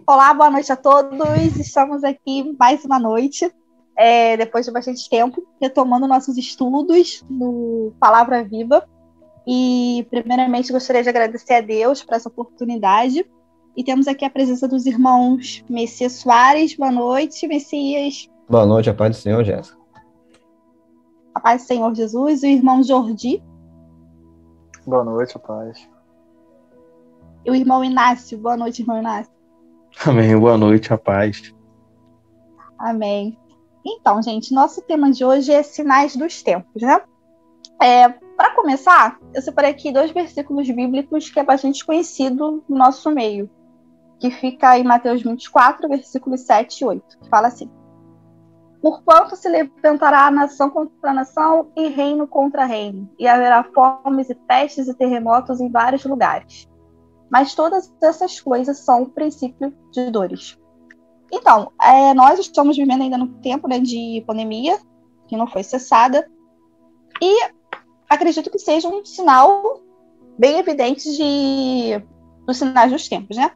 Olá, boa noite a todos. Estamos aqui mais uma noite, depois de bastante tempo, retomando nossos estudos no Palavra Viva. E, primeiramente, gostaria de agradecer a Deus por essa oportunidade. E temos aqui a presença dos irmãos Messias Soares. Boa noite, Messias. Boa noite, a paz do Senhor, Jéssica. A paz do Senhor Jesus. O irmão Jordi. Boa noite, a paz. E o irmão Inácio. Boa noite, irmão Inácio. Amém. Boa noite, a paz. Amém. Então, gente, nosso tema de hoje é sinais dos tempos, né? Para começar, eu separei aqui 2 versículos bíblicos que é bastante conhecido no nosso meio, que fica em Mateus 24, versículos 7 e 8, que fala assim: Porquanto se levantará nação contra nação e reino contra reino, e haverá fomes e pestes e terremotos em vários lugares. Mas todas essas coisas são o princípio de dores. Então, nós estamos vivendo ainda no tempo, né, de pandemia, que não foi cessada, e acredito que seja um sinal bem evidente dos sinais dos tempos, né?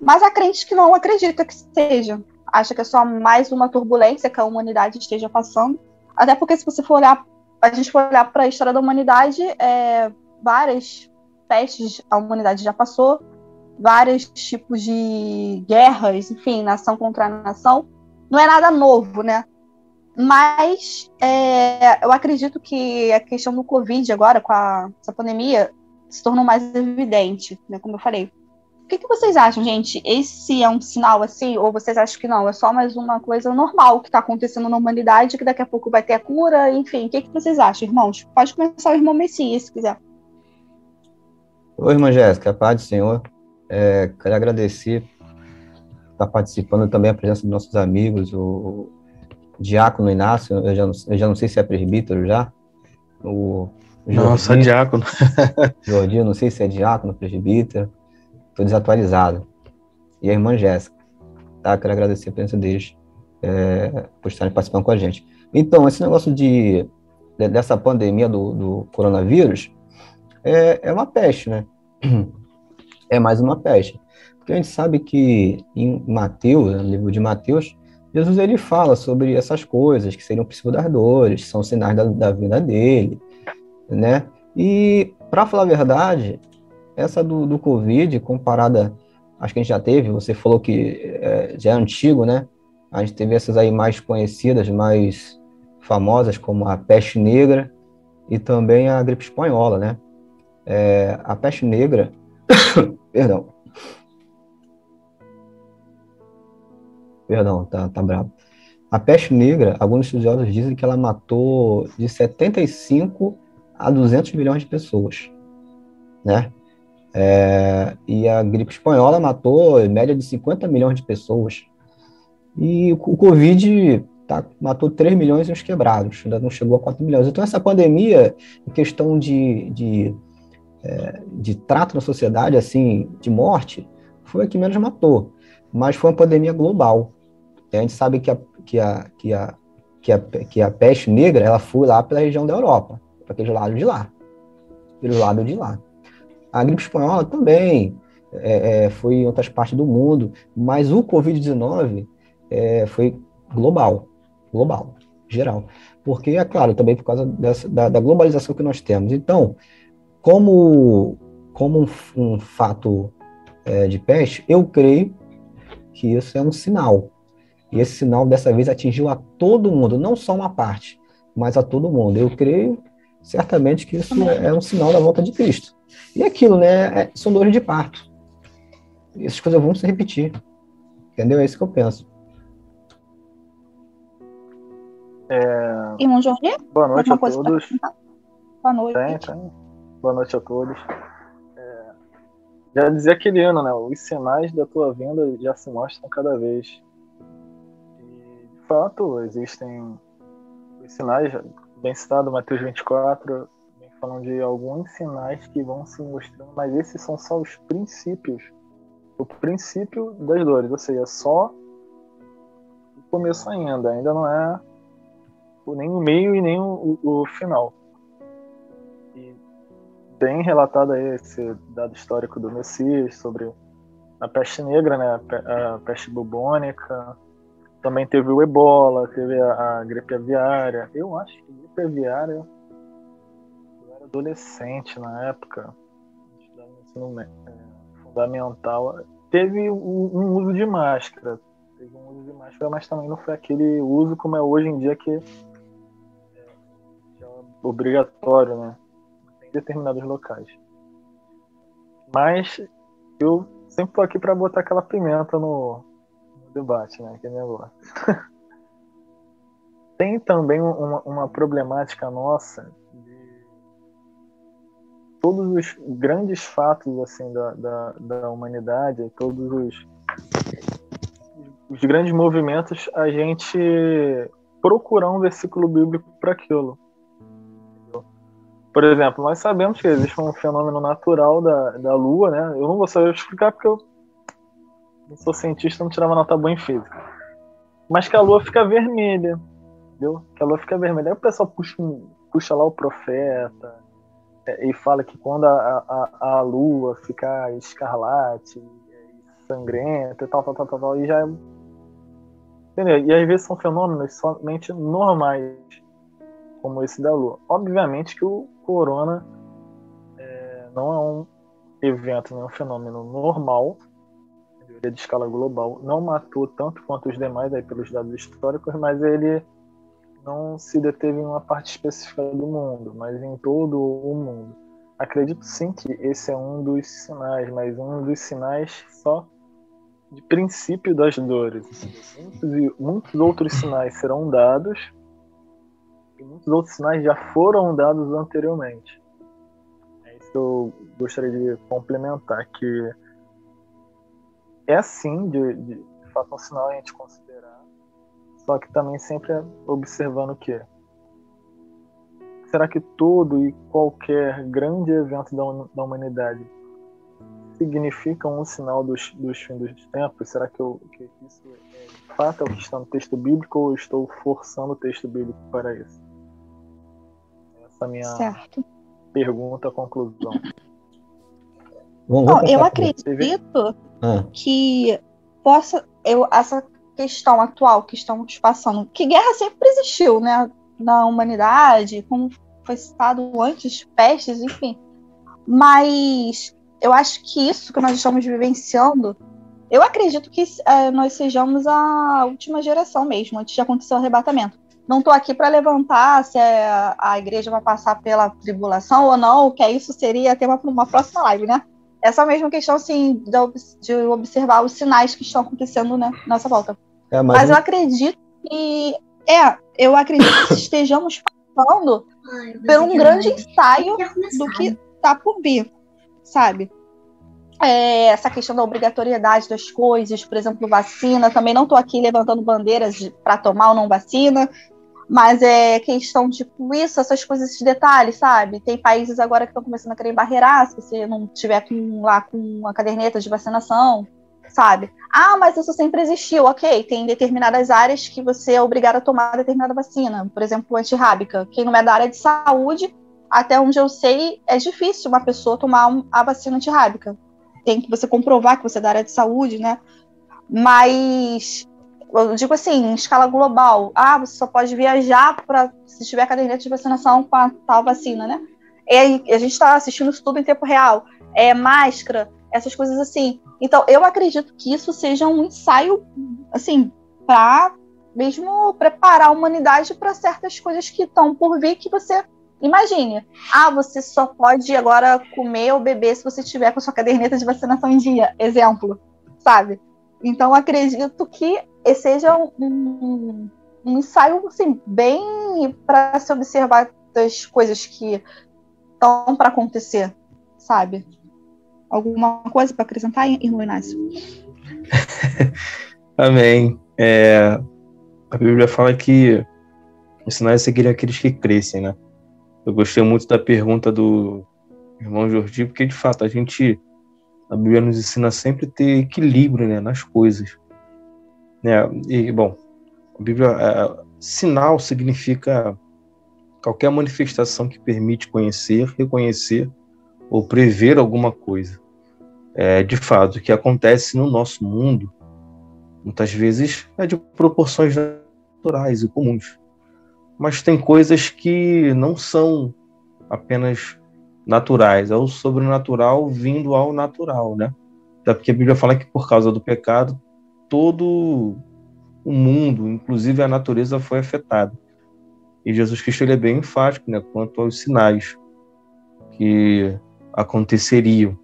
Mas há crentes que não acreditam que seja. Acha que é só mais uma turbulência que a humanidade esteja passando. Até porque, se você for olhar, a gente for olhar para a história da humanidade, várias pestes a humanidade já passou, vários tipos de guerras, enfim, nação contra nação. Não é nada novo, né? Mas eu acredito que a questão do Covid agora, com essa pandemia, se tornou mais evidente, né? Como eu falei. O que vocês acham, gente? Esse é um sinal assim? Ou vocês acham que não? É só mais uma coisa normal que está acontecendo na humanidade, que daqui a pouco vai ter a cura, enfim. O que vocês acham, irmãos? Pode começar o irmão Messias, se quiser. Oi, irmã Jéssica, a paz do Senhor. Quero agradecer por estar participando também a presença dos nossos amigos, o Diácono Inácio, eu já não sei se é presbítero já, o Não, sou diácono. Jordi, eu não sei se é diácono, presbítero, estou desatualizado. E a irmã Jéssica, tá? Quero agradecer a presença deles por estarem participando com a gente. Então, esse negócio dessa pandemia do coronavírus é uma peste, né? É mais uma peste. Porque a gente sabe que em Mateus, no livro de Mateus, Jesus ele fala sobre essas coisas, que seriam o princípio das dores, são sinais da vinda dele, né? E, para falar a verdade, essa do Covid, comparada, acho que a gente já teve, você falou que já é antigo, né? A gente teve essas aí mais conhecidas, mais famosas, como a peste negra e também a gripe espanhola, né? A peste negra, perdão, tá bravo. A peste negra, alguns estudiosos dizem que ela matou de 75 a 200 milhões de pessoas, né? E a gripe espanhola matou em média de 50 milhões de pessoas. E o Covid matou 3 milhões e uns quebrados, ainda não chegou a 4 milhões. Então, essa pandemia, em questão de trato na sociedade, assim, de morte, foi a que menos matou. Mas foi uma pandemia global. A gente sabe que a peste negra, ela foi lá pela região da Europa, para aquele lado de lá. Pelo lado de lá. A gripe espanhola também foi em outras partes do mundo, mas o Covid-19 foi global, geral. Porque, é claro, também por causa da globalização que nós temos. Então, como um fato de peste, eu creio que isso é um sinal. E esse sinal, dessa vez, atingiu a todo mundo, não só uma parte, mas a todo mundo. Eu creio, certamente, que isso é um sinal da volta de Cristo. E aquilo, né, são dores de parto. Essas coisas vão se repetir. Entendeu? É isso que eu penso. Irmão Jorge? Boa noite a todos. Boa noite. Tem. Boa noite a todos. Já dizia aquele ano, né? Os sinais da tua vinda já se mostram cada vez. E, de fato, existem os sinais, bem citado, Mateus 24, vem falando de alguns sinais que vão se mostrando, mas esses são só os princípios. O princípio das dores, ou seja, só o começo ainda não é nem o meio e nem o final. E bem relatado aí esse dado histórico do Messias sobre a peste negra, né? A peste bubônica. Também teve o ebola, teve a gripe aviária. Eu acho que gripe aviária, eu era adolescente na época, estudava no ensino fundamental. Teve um uso de máscara. Teve um uso de máscara, mas também não foi aquele uso como é hoje em dia, que é obrigatório, né? Em determinados locais. Mas eu sempre tô aqui para botar aquela pimenta no debate, né? Que negócio. Tem também uma problemática nossa de todos os grandes fatos assim da humanidade, todos os grandes movimentos, a gente procurar um versículo bíblico para aquilo. Por exemplo, nós sabemos que existe um fenômeno natural da Lua, né? Eu não vou saber explicar porque eu não sou cientista, não tirava nota boa em física. Mas que a Lua fica vermelha, entendeu? Que a Lua fica vermelha. Aí o pessoal puxa lá o profeta e fala que quando a Lua fica escarlate, sangrenta e tal, e já... Entendeu? E às vezes são fenômenos somente normais, como esse da Lua. Obviamente que o corona não é um evento, não é um fenômeno normal, de escala global, não matou tanto quanto os demais aí pelos dados históricos, mas ele não se deteve em uma parte específica do mundo, mas em todo o mundo. Acredito sim que esse é um dos sinais, mas um dos sinais só de princípio das dores. Muitos outros sinais serão dados e muitos outros sinais já foram dados anteriormente. É isso que eu gostaria de complementar, que é sim, de fato, um sinal a gente considerar, só que também sempre observando o quê? Será que todo e qualquer grande evento da humanidade significa um sinal dos fins dos tempos? Será que isso de fato é o que está no texto bíblico, ou eu estou forçando o texto bíblico para isso? Essa é a minha pergunta, conclusão. Não, eu acredito que essa questão atual que estamos passando, que guerra sempre existiu, né, na humanidade, como foi citado antes, pestes, enfim, mas eu acho que isso que nós estamos vivenciando, eu acredito que nós sejamos a última geração mesmo, antes de acontecer o arrebatamento. Não estou aqui para levantar se a igreja vai passar pela tribulação ou não, que isso seria tema para uma próxima live, né? É só mesmo questão, assim, de observar os sinais que estão acontecendo, né, na nossa volta. Mas eu acredito que estejamos passando por um grande ensaio do que está por vir, sabe? Essa questão da obrigatoriedade das coisas, por exemplo, vacina, também não estou aqui levantando bandeiras para tomar ou não vacina, mas é questão de isso, essas coisas, esses detalhes, sabe? Tem países agora que estão começando a querer embarrear se você não tiver com uma caderneta de vacinação, sabe? Ah, mas isso sempre existiu, ok. Tem determinadas áreas que você é obrigado a tomar determinada vacina, por exemplo, antirrábica. Quem não é da área de saúde, até onde eu sei, é difícil uma pessoa tomar a vacina antirrábica. Tem que você comprovar que você é da área de saúde, né? Mas eu digo assim, em escala global, você só pode viajar se tiver caderneta de vacinação com a tal vacina, né? E a gente está assistindo isso tudo em tempo real. Máscara, essas coisas assim. Então, eu acredito que isso seja um ensaio, assim, para mesmo preparar a humanidade para certas coisas que estão por vir, que você imagine. Você só pode agora comer ou beber se você tiver com a sua caderneta de vacinação em dia. Exemplo, sabe? Então, acredito que seja um ensaio, assim, bem para se observar das coisas que estão para acontecer, sabe? Alguma coisa para acrescentar, irmão Inácio? Amém. A Bíblia fala que os sinais seguiriam aqueles que crescem, né? Eu gostei muito da pergunta do irmão Jordi, porque, de fato, a Bíblia nos ensina sempre a ter equilíbrio, né, nas coisas. E, bom, a Bíblia, sinal significa qualquer manifestação que permite conhecer, reconhecer ou prever alguma coisa. De fato, o que acontece no nosso mundo, muitas vezes, é de proporções naturais e comuns. Mas tem coisas que não são apenas naturais, é o sobrenatural vindo ao natural, né? Até porque a Bíblia fala que por causa do pecado, todo o mundo, inclusive a natureza, foi afetada. E Jesus Cristo, ele é bem enfático, né, quanto aos sinais que aconteceriam.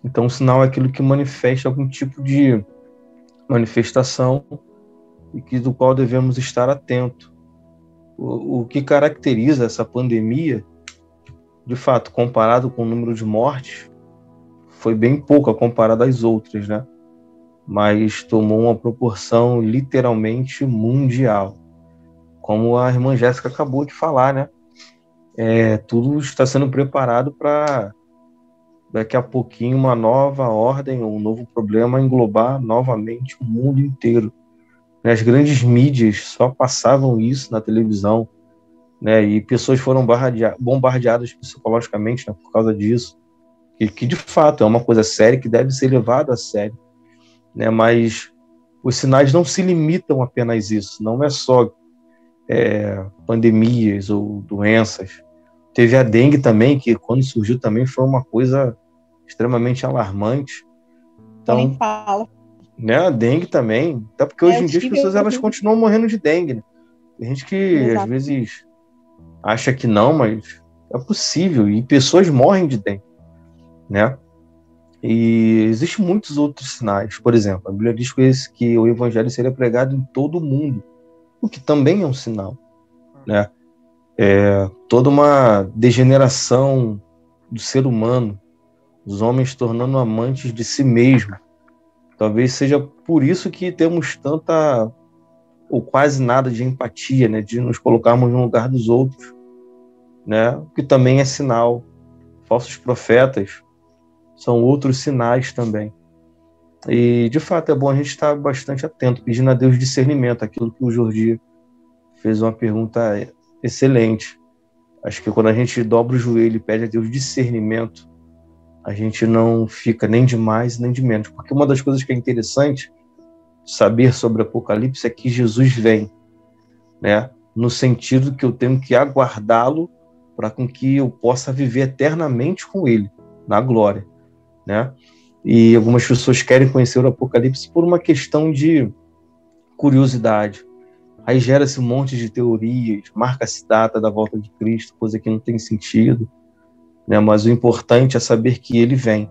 Então, o sinal é aquilo que manifesta algum tipo de manifestação e do qual devemos estar atentos. O que caracteriza essa pandemia, de fato, comparado com o número de mortes, foi bem pouco comparado às outras, né? Mas tomou uma proporção literalmente mundial. Como a irmã Jéssica acabou de falar, né? Tudo está sendo preparado para daqui a pouquinho uma nova ordem, um novo problema englobar novamente o mundo inteiro. As grandes mídias só passavam isso na televisão, né? E pessoas foram bombardeadas psicologicamente, né, por causa disso, que de fato é uma coisa séria que deve ser levada a sério, né? Mas os sinais não se limitam apenas a isso, não é só pandemias ou doenças. Teve a dengue também, que quando surgiu também foi uma coisa extremamente alarmante. Então, nem fala. Né, a dengue também, até porque hoje em dia as pessoas elas continuam morrendo de dengue, né? Tem gente que Exato. às vezes acha que não, mas é possível, e pessoas morrem de dengue, né? E existem muitos outros sinais. Por exemplo, a Bíblia diz que o evangelho seria pregado em todo o mundo, o que também é um sinal, né? Toda uma degeneração do ser humano, os homens tornando amantes de si mesmo. Talvez seja por isso que temos tanta ou quase nada de empatia, né? De nos colocarmos no lugar dos outros, né? Que também é sinal. Falsos profetas são outros sinais também. E, de fato, é bom a gente estar bastante atento, pedindo a Deus discernimento, aquilo que o Jordi fez uma pergunta excelente. Acho que quando a gente dobra o joelho e pede a Deus discernimento, a gente não fica nem de mais nem de menos. Porque uma das coisas que é interessante saber sobre Apocalipse é que Jesus vem, né? No sentido que eu tenho que aguardá-lo para com que eu possa viver eternamente com ele, na glória, né? E algumas pessoas querem conhecer o Apocalipse por uma questão de curiosidade. Aí gera-se um monte de teorias, marca-se data da volta de Cristo, coisa que não tem sentido, né? Mas o importante é saber que ele vem.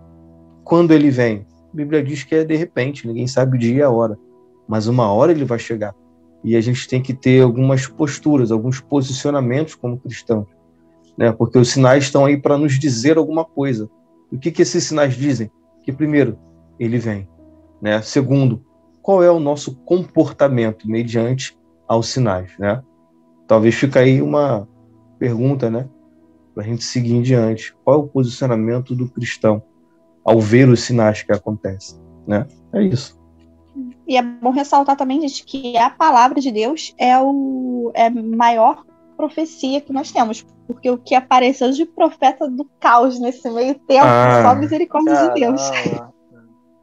Quando ele vem? A Bíblia diz que é de repente, ninguém sabe o dia e a hora, mas uma hora ele vai chegar. E a gente tem que ter algumas posturas, alguns posicionamentos como cristãos, né? Porque os sinais estão aí para nos dizer alguma coisa. O que esses sinais dizem? Que primeiro, ele vem, né? Segundo, qual é o nosso comportamento mediante aos sinais, né? Talvez fique aí uma pergunta, né? Para a gente seguir em diante. Qual é o posicionamento do cristão ao ver os sinais que acontecem, né? É isso. E é bom ressaltar também, gente, que a palavra de Deus é a maior profecia que nós temos, porque o que apareceu de profeta do caos nesse meio tempo, só misericórdia de Deus.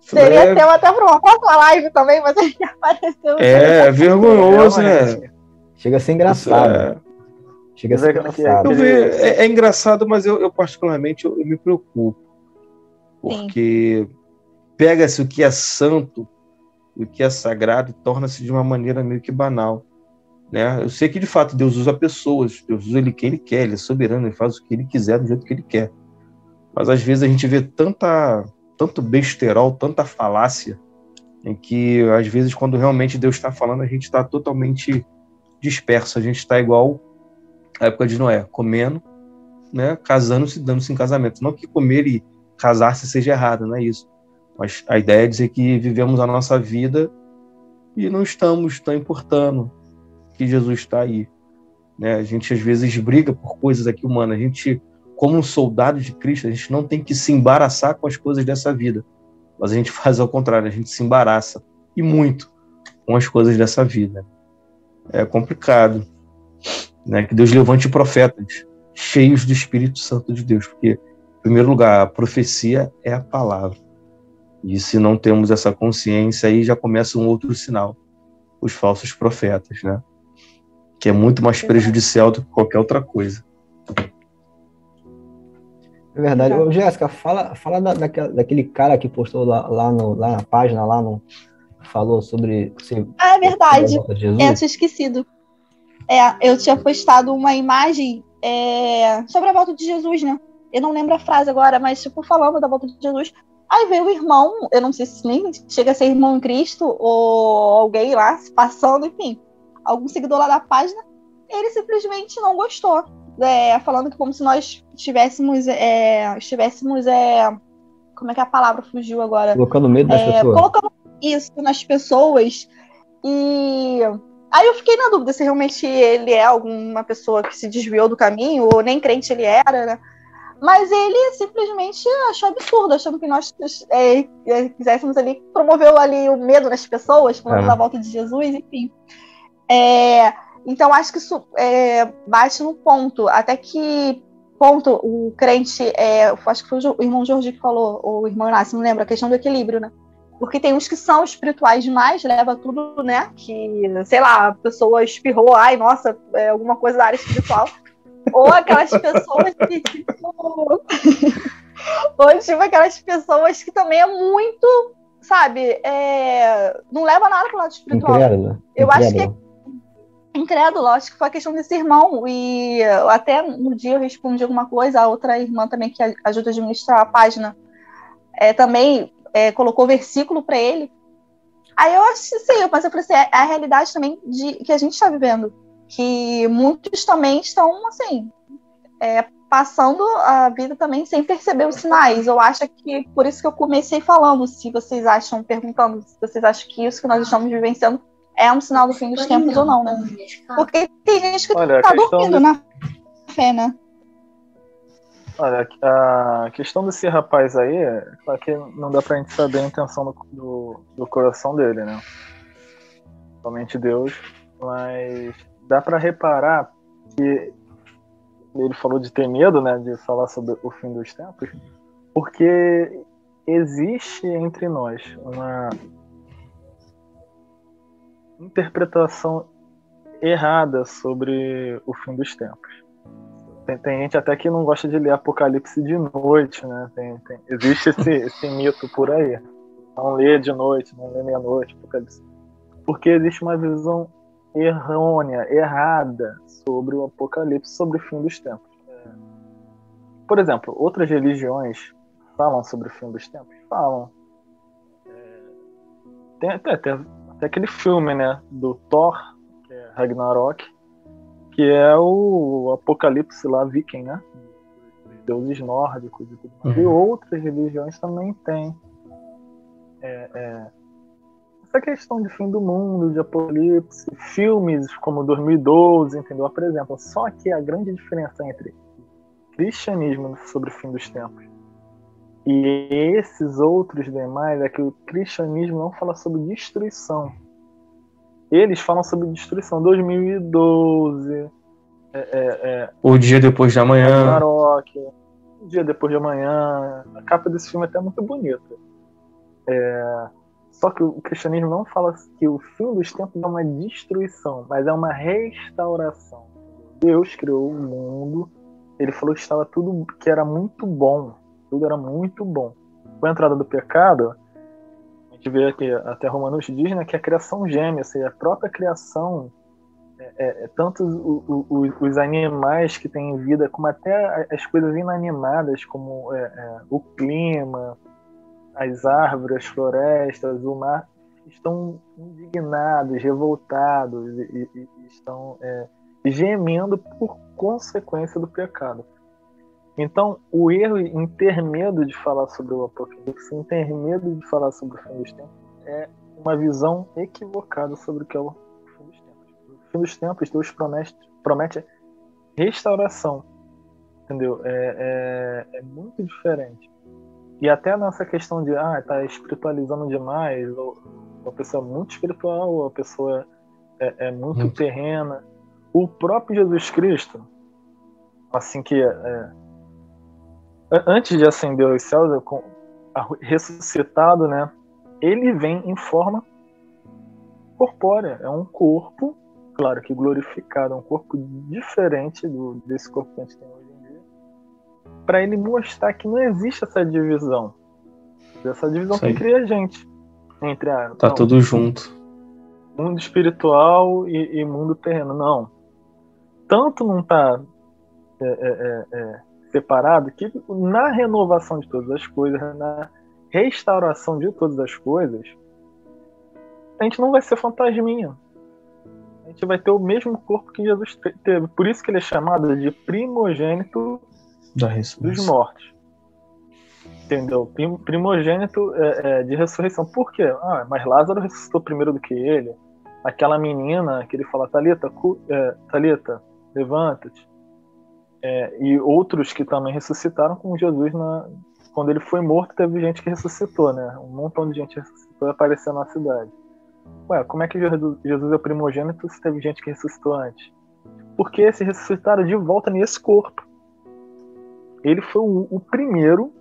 Seria tema até para uma próxima live também, mas ele apareceu. É vergonhoso, né? Chega a ser engraçado. Chega a ser engraçado. É engraçado, mas eu particularmente eu me preocupo. Porque pega-se o que é santo, o que é sagrado, e torna-se de uma maneira meio que banal, né? Eu sei que, de fato, Deus usa pessoas, Deus usa quem ele quer, ele é soberano, ele faz o que ele quiser, do jeito que ele quer. Mas, às vezes, a gente vê tanto besterol, tanta falácia, em que, às vezes, quando realmente Deus está falando, a gente está totalmente disperso, a gente está igual à época de Noé, comendo, né, casando-se, dando-se em casamento. Não que comer e casar-se seja errado, não é isso. Mas a ideia é dizer que vivemos a nossa vida e não estamos tão importando que Jesus está aí, né? A gente às vezes briga por coisas aqui humanas. A gente, como um soldado de Cristo, a gente não tem que se embaraçar com as coisas dessa vida, mas a gente faz ao contrário, a gente se embaraça, e muito, com as coisas dessa vida. É complicado, né? Que Deus levante profetas cheios do Espírito Santo de Deus, porque, em primeiro lugar, a profecia é a palavra. E se não temos essa consciência, aí já começa um outro sinal, os falsos profetas, né? Que é muito mais prejudicial do que qualquer outra coisa. É verdade. Ô, Jéssica, fala daquele cara que postou lá na página, falou sobre Ah, é verdade. a volta de Jesus. Eu tinha esquecido. Eu tinha postado uma imagem sobre a volta de Jesus, né? Eu não lembro a frase agora, mas tipo, falando da volta de Jesus. Aí veio o irmão, eu não sei se nem chega a ser irmão em Cristo, ou alguém lá se passando, enfim, algum seguidor lá da página, ele simplesmente não gostou. Falando que como se nós estivéssemos como é que a palavra fugiu agora? Colocando medo nas pessoas. Colocando isso nas pessoas. E aí eu fiquei na dúvida se realmente ele é alguma pessoa que se desviou do caminho, ou nem crente ele era, né? Mas ele simplesmente achou absurdo, achando que nós quiséssemos ali, promoveu ali o medo nas pessoas, falando da volta de Jesus, enfim. Então, acho que isso bate no ponto. Até que ponto o crente, acho que foi o irmão Jorge que falou, ou o irmão Inácio, não lembro, a questão do equilíbrio, né? Porque tem uns que são espirituais demais, leva tudo, né? Que, sei lá, a pessoa espirrou, ai, nossa, alguma coisa da área espiritual. Ou aquelas pessoas que, ou aquelas pessoas que também é muito, sabe, não leva nada pro lado espiritual. Eu acho que incrédulo, acho que foi a questão desse irmão. E até no dia eu respondi alguma coisa, a outra irmã também que ajuda a administrar a página também colocou versículo para ele. Aí eu acho assim, eu falei assim, é a realidade também que a gente está vivendo. Que muitos também estão, assim, passando a vida também sem perceber os sinais. Eu acho que, por isso que eu comecei falando, se vocês acham que isso que nós estamos vivenciando é um sinal do fim dos tempos ou não, né? Porque tem gente que tá dormindo na fé, né? Olha, a questão desse rapaz aí, claro que não dá pra gente saber a intenção do coração dele, né? Somente Deus, mas dá para reparar que ele falou de ter medo, né, de falar sobre o fim dos tempos, porque existe entre nós uma interpretação errada sobre o fim dos tempos. Tem gente até que não gosta de ler Apocalipse de noite, né? Existe esse mito por aí. Não lê de noite, não lê meia-noite, Apocalipse. Porque existe uma visão errônea, errada sobre o Apocalipse, sobre o fim dos tempos. Por exemplo, outras religiões falam sobre o fim dos tempos? Falam. Tem até aquele filme, né, do Thor, que é Ragnarok, que é o Apocalipse lá, viking, né? Os deuses nórdicos e tudo mais. E outras religiões também têm essa questão de fim do mundo, de apocalipse, filmes como 2012, entendeu? Por exemplo, só que a grande diferença entre cristianismo sobre o fim dos tempos e esses outros demais é que o cristianismo não fala sobre destruição. Eles falam sobre destruição. 2012, O Dia Depois de Amanhã. Ragnarok, O Dia Depois de Amanhã. A capa desse filme é até muito bonita. Só que o cristianismo não fala que o fim dos tempos é uma destruição, mas é uma restauração. Deus criou o mundo, ele falou que estava tudo, que era muito bom, tudo era muito bom. Com a entrada do pecado, a gente vê aqui, até Romanos diz, né, que a criação geme, ou seja, a própria criação, tanto os animais que têm vida, como até as coisas inanimadas, como o clima, as árvores, as florestas, o mar, estão indignados, revoltados e estão gemendo por consequência do pecado. Então, o erro em ter medo de falar sobre o Apocalipse, em ter medo de falar sobre o fim dos tempos, é uma visão equivocada sobre o que é o fim dos tempos. O fim dos tempos, Deus promete restauração, entendeu? É muito diferente. E até nessa questão de tá espiritualizando demais, ou a pessoa é muito espiritual, ou a pessoa é muito terrena. O próprio Jesus Cristo, assim que antes de ascender aos céus, ressuscitado, né? Ele vem em forma corpórea. É um corpo, claro que glorificado, é um corpo diferente desse corpo que a gente tem hoje em dia, para ele mostrar que não existe essa divisão. Essa divisão que cria a gente entre tá tudo junto. Mundo espiritual e mundo terreno. Não. Tanto não está separado que na renovação de todas as coisas, na restauração de todas as coisas, a gente não vai ser fantasminha. A gente vai ter o mesmo corpo que Jesus teve. Por isso que ele é chamado de primogênito dos mortos. Entendeu? Primogênito de ressurreição. Por quê? Mas Lázaro ressuscitou primeiro do que ele. Aquela menina que ele fala, Talita, levanta-te. E outros que também ressuscitaram com Jesus. Quando ele foi morto, teve gente que ressuscitou, né? Um montão de gente ressuscitou e apareceu na cidade. Como é que Jesus é primogênito se teve gente que ressuscitou antes? Porque se ressuscitaram de volta nesse corpo. Ele foi o primeiro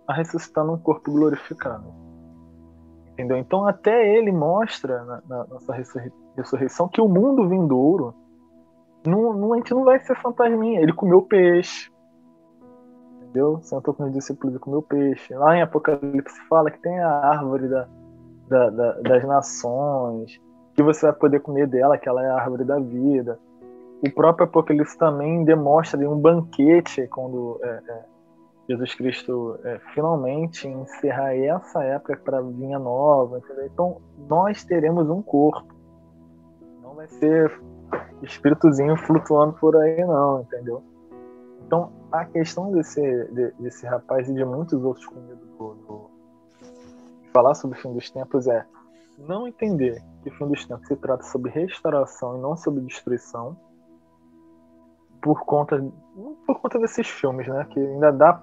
a ressuscitar num corpo glorificado. Entendeu? Então até ele mostra na nossa ressurreição que o mundo vindouro a gente não vai ser fantasminha. Ele comeu peixe. Entendeu? Sentou com os discípulos e comeu peixe. Lá em Apocalipse fala que tem a árvore das nações, que você vai poder comer dela, que ela é a árvore da vida. O próprio Apocalipse também demonstra um banquete quando Jesus Cristo finalmente encerrar essa época para a vinha nova. Entendeu? Então nós teremos um corpo. Não vai ser espíritozinho flutuando por aí não, entendeu? Então a questão desse rapaz e de muitos outros comigo falar sobre o fim dos tempos é não entender que o fim dos tempos se trata sobre restauração e não sobre destruição por conta desses filmes, né? Que ainda dá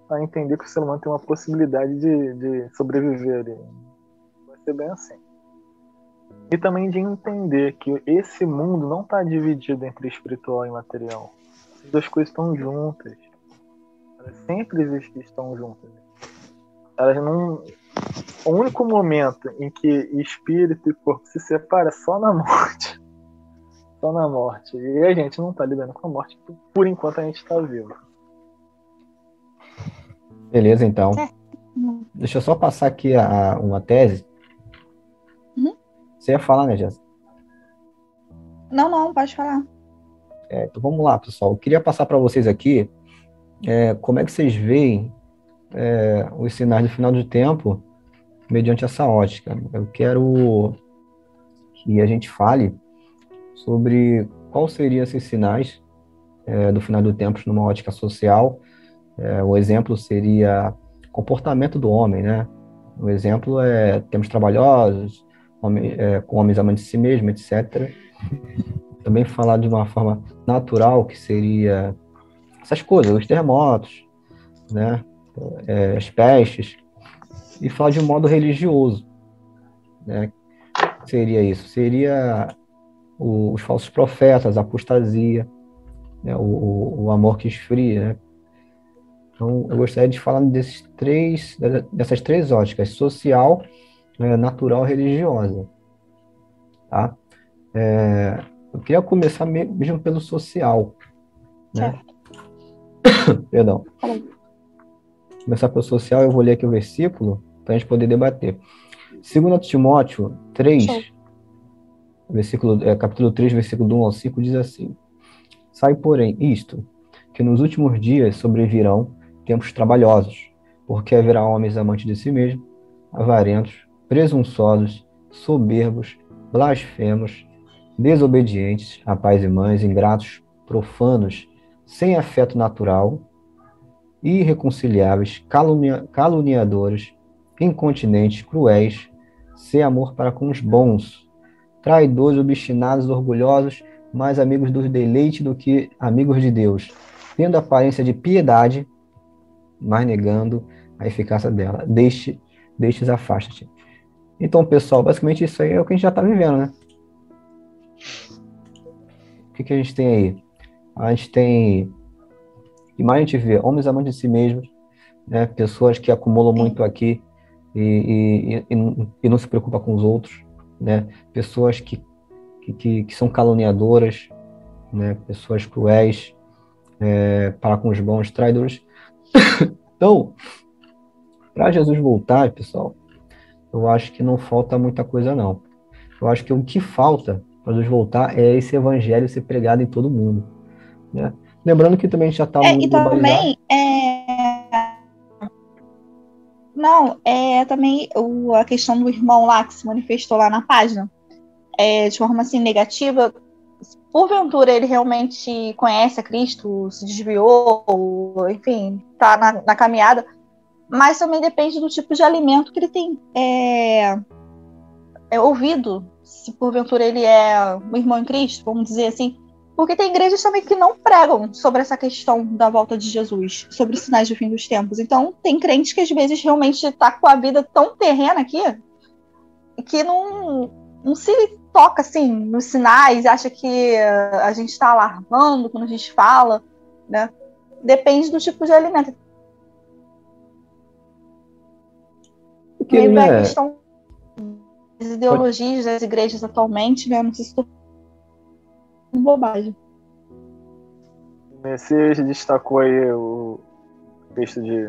a entender que o ser humano tem uma possibilidade de sobreviver. Vai ser bem assim. E também de entender que esse mundo não está dividido entre espiritual e material. As duas coisas estão juntas. Elas sempre estão juntas. Elas não... O único momento em que espírito e corpo se separam é só na morte. Só na morte. E a gente não está lidando com a morte por enquanto a gente está vivo. Beleza, então. Deixa eu só passar aqui uma tese. Você ia falar, né, Jéssica? Não, pode falar. Então vamos lá, pessoal. Eu queria passar para vocês aqui como é que vocês veem os sinais do final do tempo mediante essa ótica. Eu quero que a gente fale sobre quais seriam esses sinais do final do tempo numa ótica social. O exemplo seria comportamento do homem, né? O exemplo é tempos trabalhosos, com homens amantes de si mesmo, etc. Também falar de uma forma natural, que seria essas coisas, os terremotos, né? As pestes, e falar de um modo religioso, né? Seria isso, seria os falsos profetas, a apostasia, né? O amor que esfria, né? Então, eu gostaria de falar dessas três óticas: social, natural e religiosa. Tá? Eu queria começar mesmo pelo social. Né? Perdão. Começar pelo social, eu vou ler aqui o versículo para a gente poder debater. 2 Timóteo 3, capítulo 3, versículo 1 ao 5, diz assim: Sai, porém, isto, que nos últimos dias sobrevirão tempos trabalhosos, porque haverá homens amantes de si mesmos, avarentos, presunçosos, soberbos, blasfemos, desobedientes a pais e mães, ingratos, profanos, sem afeto natural, irreconciliáveis, caluniadores, incontinentes, cruéis, sem amor para com os bons, traidores, obstinados, orgulhosos, mais amigos dos deleites do que amigos de Deus, tendo aparência de piedade, mas negando a eficácia dela. Destes afasta-te. Então, pessoal, basicamente isso aí é o que a gente já está vivendo, né? O que a gente tem aí? A gente tem... E mais a gente vê homens amantes de si mesmos, né? Pessoas que acumulam muito aqui e não se preocupam com os outros, né? Pessoas que são caluniadoras, né? Pessoas cruéis, para com os bons, traidores. Então, para Jesus voltar, pessoal, eu acho que não falta muita coisa, não. Eu acho que o que falta para Jesus voltar é esse evangelho ser pregado em todo mundo, né? Lembrando que também a gente já está no mundo E globalizado. também, não, também a questão do irmão lá que se manifestou lá na página, de forma assim negativa, porventura ele realmente conhece a Cristo, se desviou, ou, enfim, está na caminhada, mas também depende do tipo de alimento que ele tem ouvido, se porventura ele é um irmão em Cristo, vamos dizer assim, porque tem igrejas também que não pregam sobre essa questão da volta de Jesus, sobre os sinais do fim dos tempos. Então, tem crentes que às vezes realmente está com a vida tão terrena aqui, que não se toca assim nos sinais, acha que a gente está alarmando quando a gente fala, né? Depende do tipo de alimento. Porque, Também vai a né, questão das ideologias das igrejas atualmente, né? Não sei se estou bobagem. Você destacou aí o texto de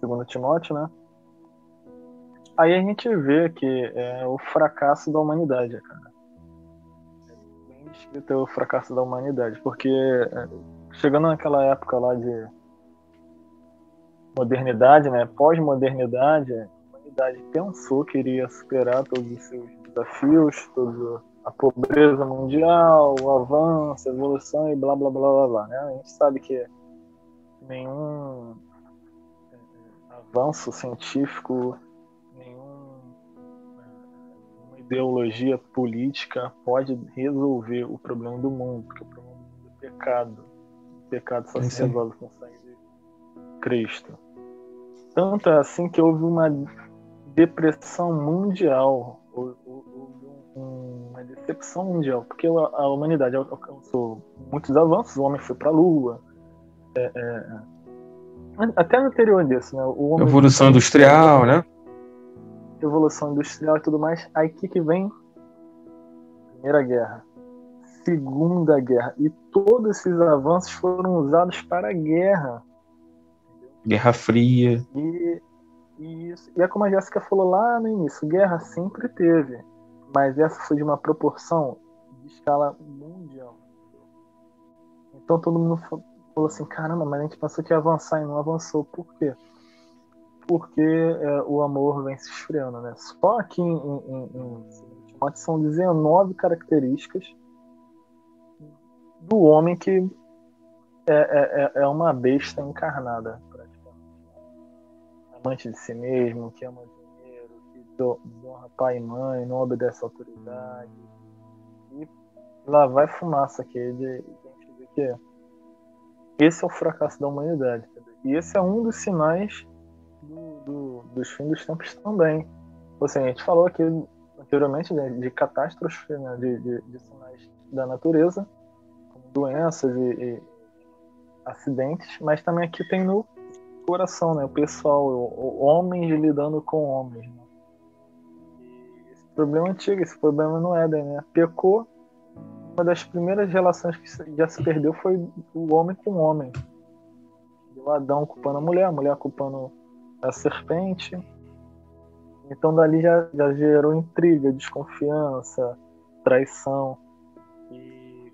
2 Timóteo, né? Aí a gente vê que é o fracasso da humanidade, cara. É bem descrito o fracasso da humanidade, porque chegando naquela época lá de modernidade, né? Pós-modernidade, a humanidade pensou que iria superar todos os seus desafios, toda a pobreza mundial, o avanço, a evolução e blá blá blá blá blá, né? A gente sabe que nenhum avanço científico, nenhuma ideologia política pode resolver o problema do mundo, porque o problema do mundo é pecado. O pecado só se resolve com o sangue de Cristo. Tanto é assim que houve uma depressão mundial, houve uma decepção mundial, porque a humanidade alcançou muitos avanços, o homem foi para a Lua, até no anterior disso, né? O homem Evolução industrial, né? Evolução industrial e tudo mais. Aí que vem? Primeira Guerra, Segunda Guerra, e todos esses avanços foram usados para a guerra. Guerra Fria. E é como a Jéssica falou lá no início, guerra sempre teve, mas essa foi de uma proporção de escala mundial. Então todo mundo falou assim, caramba, mas a gente pensou que ia avançar e não avançou. Por quê? Porque o amor vem se esfriando, né? Só aqui em Timóteo são 19 características do homem que é uma besta encarnada, amante de si mesmo, que ama dinheiro, que desonra pai e mãe, não obedece à autoridade. E lá vai fumaça aqui de gente ver que esse é o fracasso da humanidade. E esse é um dos sinais dos fins dos tempos também. Ou seja, a gente falou aqui anteriormente de catástrofes, né, de sinais da natureza, como doenças e acidentes, mas também aqui tem no coração, né? O pessoal, homens lidando com homens, né? E esse problema é antigo, esse problema no Éden, né? Pecou, uma das primeiras relações que já se perdeu foi o homem com o homem. O Adão culpando a mulher culpando a serpente. Então dali já gerou intriga, desconfiança, traição. E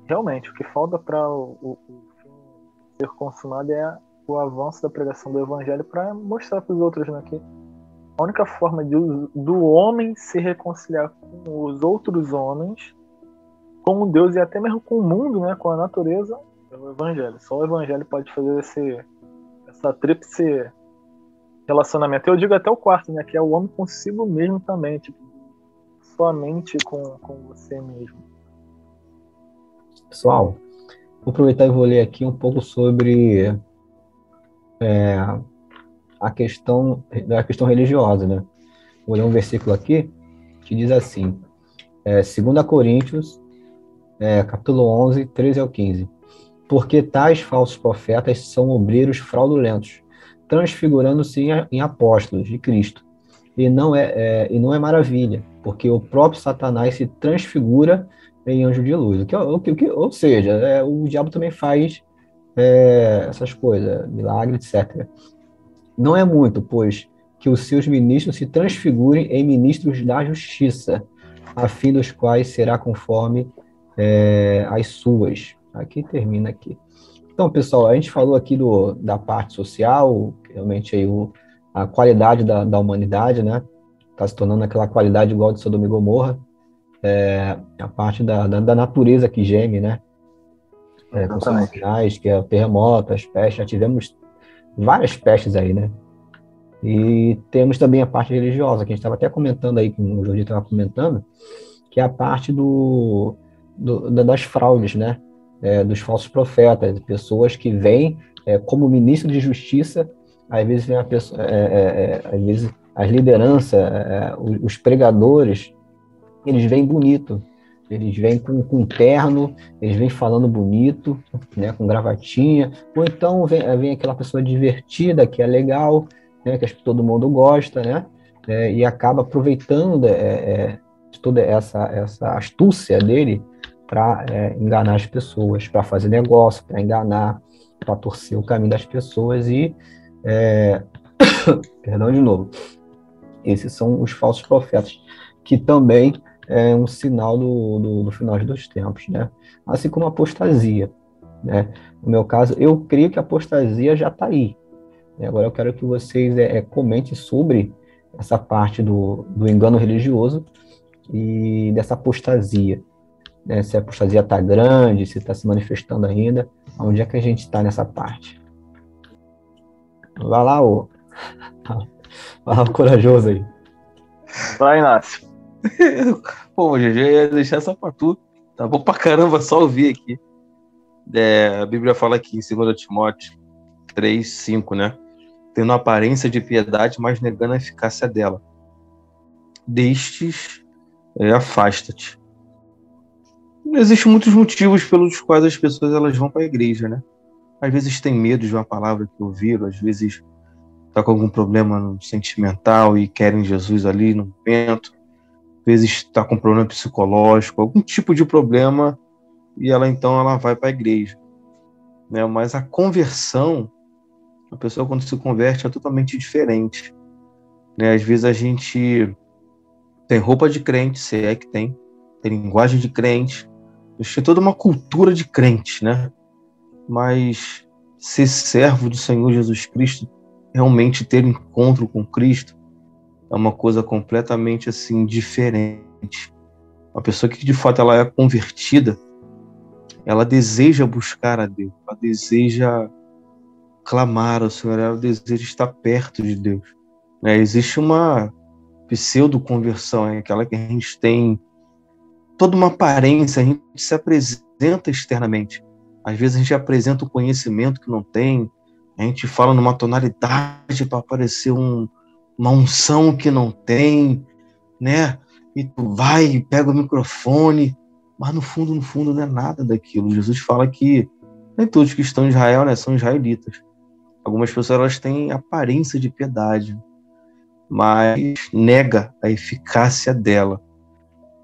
realmente o que falta para o fim ser consumado é o avanço da pregação do evangelho para mostrar para os outros, né, que a única forma do homem se reconciliar com os outros homens, com Deus e até mesmo com o mundo, né, com a natureza, é o evangelho. Só o evangelho pode fazer essa tríplice relacionamento. Eu digo até o quarto, né, que é o homem consigo mesmo também, tipo, somente com você mesmo. Pessoal, vou aproveitar e vou ler aqui um pouco sobre a questão religiosa, né? Vou ler um versículo aqui que diz assim, 2 Coríntios, capítulo 11, 13 ao 15. Porque tais falsos profetas são obreiros fraudulentos, transfigurando-se em apóstolos de Cristo. E não é maravilha, porque o próprio Satanás se transfigura em anjo de luz. Ou seja, o diabo também faz essas coisas, milagre, etc. Não é muito, pois, que os seus ministros se transfigurem em ministros da justiça, a fim dos quais será conforme as suas. Aqui termina aqui. Então, pessoal, a gente falou aqui da parte social, realmente aí a qualidade da humanidade, né? Está se tornando aquela qualidade igual de Sodoma e Gomorra. A parte da natureza que geme, né? Com seus sinais, que é o terremoto, as pestes. Já tivemos várias pestes aí, né? E temos também a parte religiosa, que a gente estava até comentando aí, como o Jordi estava comentando, que é a parte das fraudes, né? Dos falsos profetas, pessoas que vêm como ministro de justiça, às vezes vem às vezes as lideranças, os pregadores, eles vêm bonito, eles vêm com terno, eles vêm falando bonito, né, com gravatinha, ou então vem aquela pessoa divertida, que é legal, né, que todo mundo gosta, né, e acaba aproveitando de toda essa astúcia dele para enganar as pessoas, para fazer negócio, para enganar, para torcer o caminho das pessoas e perdão de novo, esses são os falsos profetas, que também é um sinal do final dos tempos, né? Assim como a apostasia, né? No meu caso, eu creio que a apostasia já está aí. Agora eu quero que vocês comentem sobre essa parte do engano religioso e dessa apostasia, né? Se a apostasia está grande, se está se manifestando ainda, onde é que a gente está nessa parte? Vai lá, o corajoso aí. Vai, Inácio. Pô, GG, ia deixar essa pra tu. Tá bom pra caramba só ouvir aqui. A Bíblia fala aqui em 2 Timóteo 3:5, né? Tendo aparência de piedade, mas negando a eficácia dela. Destes, afasta-te. Existem muitos motivos pelos quais as pessoas elas vão para a igreja, né? Às vezes tem medo de uma palavra que ouviram, às vezes tá com algum problema sentimental e querem Jesus ali no momento, às vezes está com problema psicológico, algum tipo de problema, e ela vai para a igreja, né? Mas a conversão, a pessoa quando se converte é totalmente diferente, né? Às vezes a gente tem roupa de crente, se é que tem linguagem de crente, tem toda uma cultura de crente, né? Mas ser servo do Senhor Jesus Cristo, realmente ter encontro com Cristo, é uma coisa completamente assim diferente. Uma pessoa que de fato ela é convertida, ela deseja buscar a Deus, ela deseja clamar ao Senhor, ela deseja estar perto de Deus, né? Existe uma pseudo-conversão, aquela que a gente tem toda uma aparência, a gente se apresenta externamente. Às vezes a gente apresenta um conhecimento que não tem, a gente fala numa tonalidade para parecer uma unção que não tem, né? E tu vai e pega o microfone, mas no fundo não é nada daquilo. Jesus fala que nem todos que estão em Israel, né, são israelitas. Algumas pessoas elas têm aparência de piedade, mas nega a eficácia dela.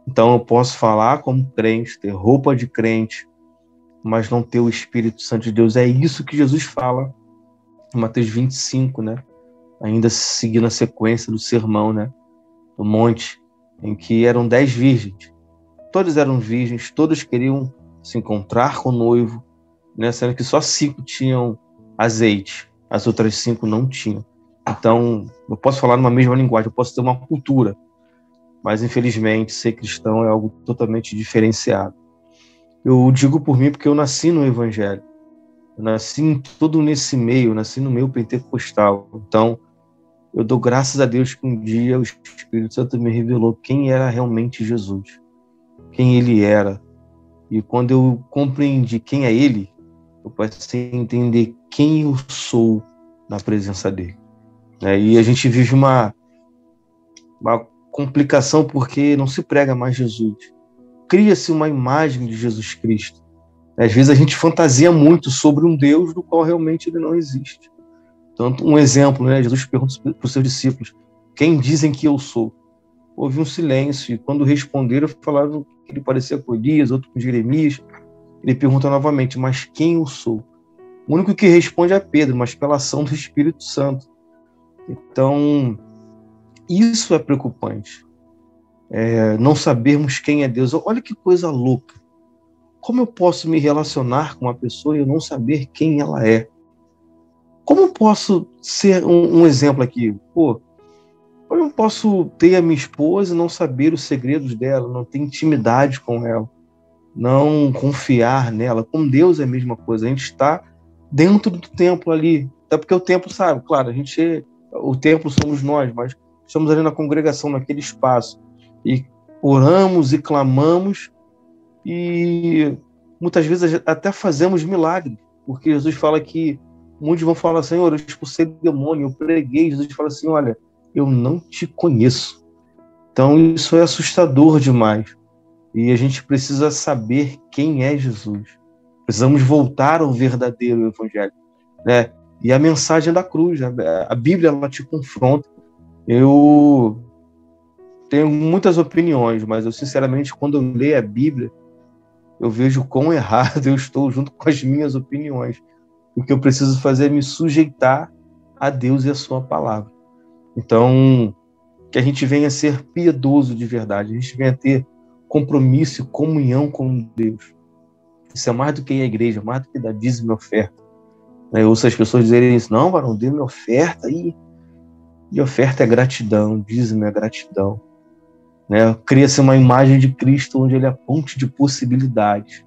Então eu posso falar como crente, ter roupa de crente, mas não ter o Espírito Santo de Deus. É isso que Jesus fala em Mateus 25, né? Ainda seguindo a sequência do sermão, né? Do monte, em que eram 10 virgens. Todas eram virgens, todos queriam se encontrar com o noivo, né? Sendo que só 5 tinham azeite, as outras 5 não tinham. Então, eu posso falar numa mesma linguagem, eu posso ter uma cultura, mas infelizmente ser cristão é algo totalmente diferenciado. Eu digo por mim porque eu nasci no Evangelho, eu nasci todo nesse meio, eu nasci no meio pentecostal. Então, eu dou graças a Deus que um dia o Espírito Santo me revelou quem era realmente Jesus, quem ele era. E quando eu compreendi quem é ele, eu passei a entender quem eu sou na presença dele. E a gente vive uma complicação porque não se prega mais Jesus. Cria-se uma imagem de Jesus Cristo. Às vezes a gente fantasia muito sobre um Deus do qual realmente ele não existe. Tanto um exemplo, né? Jesus pergunta para os seus discípulos: quem dizem que eu sou? Houve um silêncio, e quando responderam, falaram que ele parecia com Elias, outro com Jeremias. Ele pergunta novamente: mas quem eu sou? O único que responde é Pedro, mas pela ação do Espírito Santo. Então, isso é preocupante. Não sabermos quem é Deus. Olha que coisa louca. Como eu posso me relacionar com uma pessoa e eu não saber quem ela é? Como eu posso ser um exemplo aqui? Pô, eu não posso ter a minha esposa e não saber os segredos dela, não ter intimidade com ela, não confiar nela. Com Deus é a mesma coisa. A gente está dentro do templo ali. Até porque o templo, sabe, claro, o templo somos nós, mas estamos ali na congregação, naquele espaço. E oramos e clamamos e muitas vezes até fazemos milagres, porque Jesus fala que muitos vão falar: Senhor, eu expulsei demônio, eu preguei. Jesus fala assim: olha, eu não te conheço. Então isso é assustador demais. E a gente precisa saber quem é Jesus. Precisamos voltar ao verdadeiro evangelho, né? E a mensagem da cruz, a Bíblia, ela te confronta. Eu tenho muitas opiniões, mas eu, sinceramente, quando eu leio a Bíblia, eu vejo quão errado eu estou junto com as minhas opiniões. O que eu preciso fazer é me sujeitar a Deus e a sua palavra. Então, que a gente venha a ser piedoso de verdade, a gente venha a ter compromisso e comunhão com Deus. Isso é mais do que a igreja, mais do que dar dízimo e oferta. Eu ouço as pessoas dizerem isso: não, varão, dê-me oferta. E oferta é gratidão, dízimo é gratidão. Cria-se uma imagem de Cristo onde ele é ponte de possibilidades.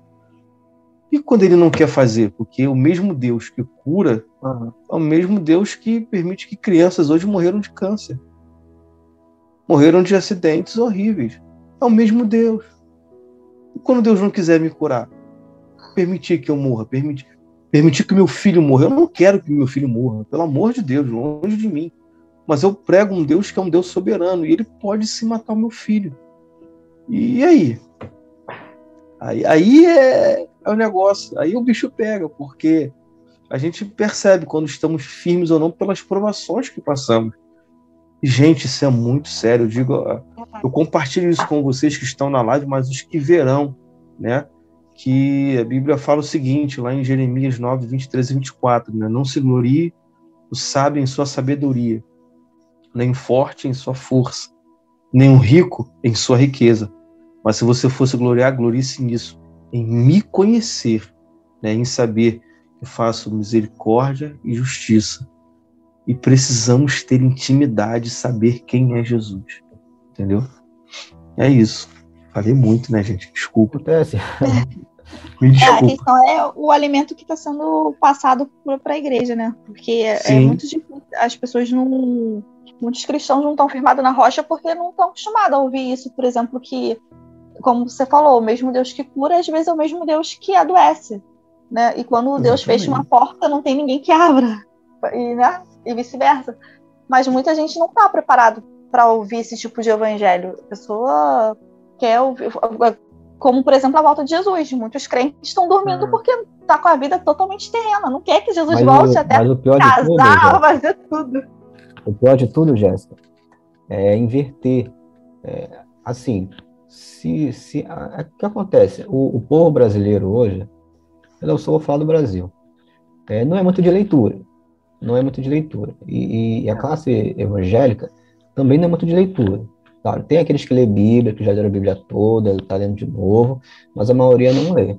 E quando ele não quer fazer? Porque o mesmo Deus que cura é o mesmo Deus que permite que crianças hoje morreram de câncer, morreram de acidentes horríveis. É o mesmo Deus. E quando Deus não quiser me curar, permitir que eu morra, permitir que meu filho morra. Eu não quero que meu filho morra, pelo amor de Deus, longe de mim. Mas eu prego um Deus que é um Deus soberano, e ele pode se matar o meu filho. E aí? Aí é o negócio. Aí o bicho pega, porque a gente percebe quando estamos firmes ou não pelas provações que passamos. Gente, isso é muito sério. Eu compartilho isso com vocês que estão na live, mas os que verão, né? Que a Bíblia fala o seguinte, lá em Jeremias 9, 23 e 24, né? Não se glorie o sábio em sua sabedoria, nem forte em sua força, nem o rico em sua riqueza. Mas se você fosse gloriar, glorie-se nisso, em me conhecer, né? Em saber que faço misericórdia e justiça. E precisamos ter intimidade e saber quem é Jesus. Entendeu? É isso. Falei muito, né, gente? Desculpa. Acontece. Me desculpa. A questão é o alimento que está sendo passado para a igreja, né? Porque é muito difícil. As pessoas não... Muitos cristãos não estão firmados na rocha porque não estão acostumados a ouvir isso. Por exemplo, que, como você falou, o mesmo Deus que cura, às vezes é o mesmo Deus que adoece. Né? E quando Deus fecha uma porta, não tem ninguém que abra. E vice-versa. Mas muita gente não está preparado para ouvir esse tipo de evangelho. A pessoa quer ouvir, como por exemplo a volta de Jesus. Muitos crentes estão dormindo porque está com a vida totalmente terrena. Não quer que Jesus volte até casar, fazer tudo. O pior de tudo, Jéssica, é inverter. Assim, o que acontece? O povo brasileiro hoje, eu só vou falar do Brasil, não é muito de leitura. Não é muito de leitura. E a classe evangélica também não é muito de leitura. Claro, tem aqueles que lê Bíblia, que já leram a Bíblia toda, está lendo de novo, mas a maioria não lê.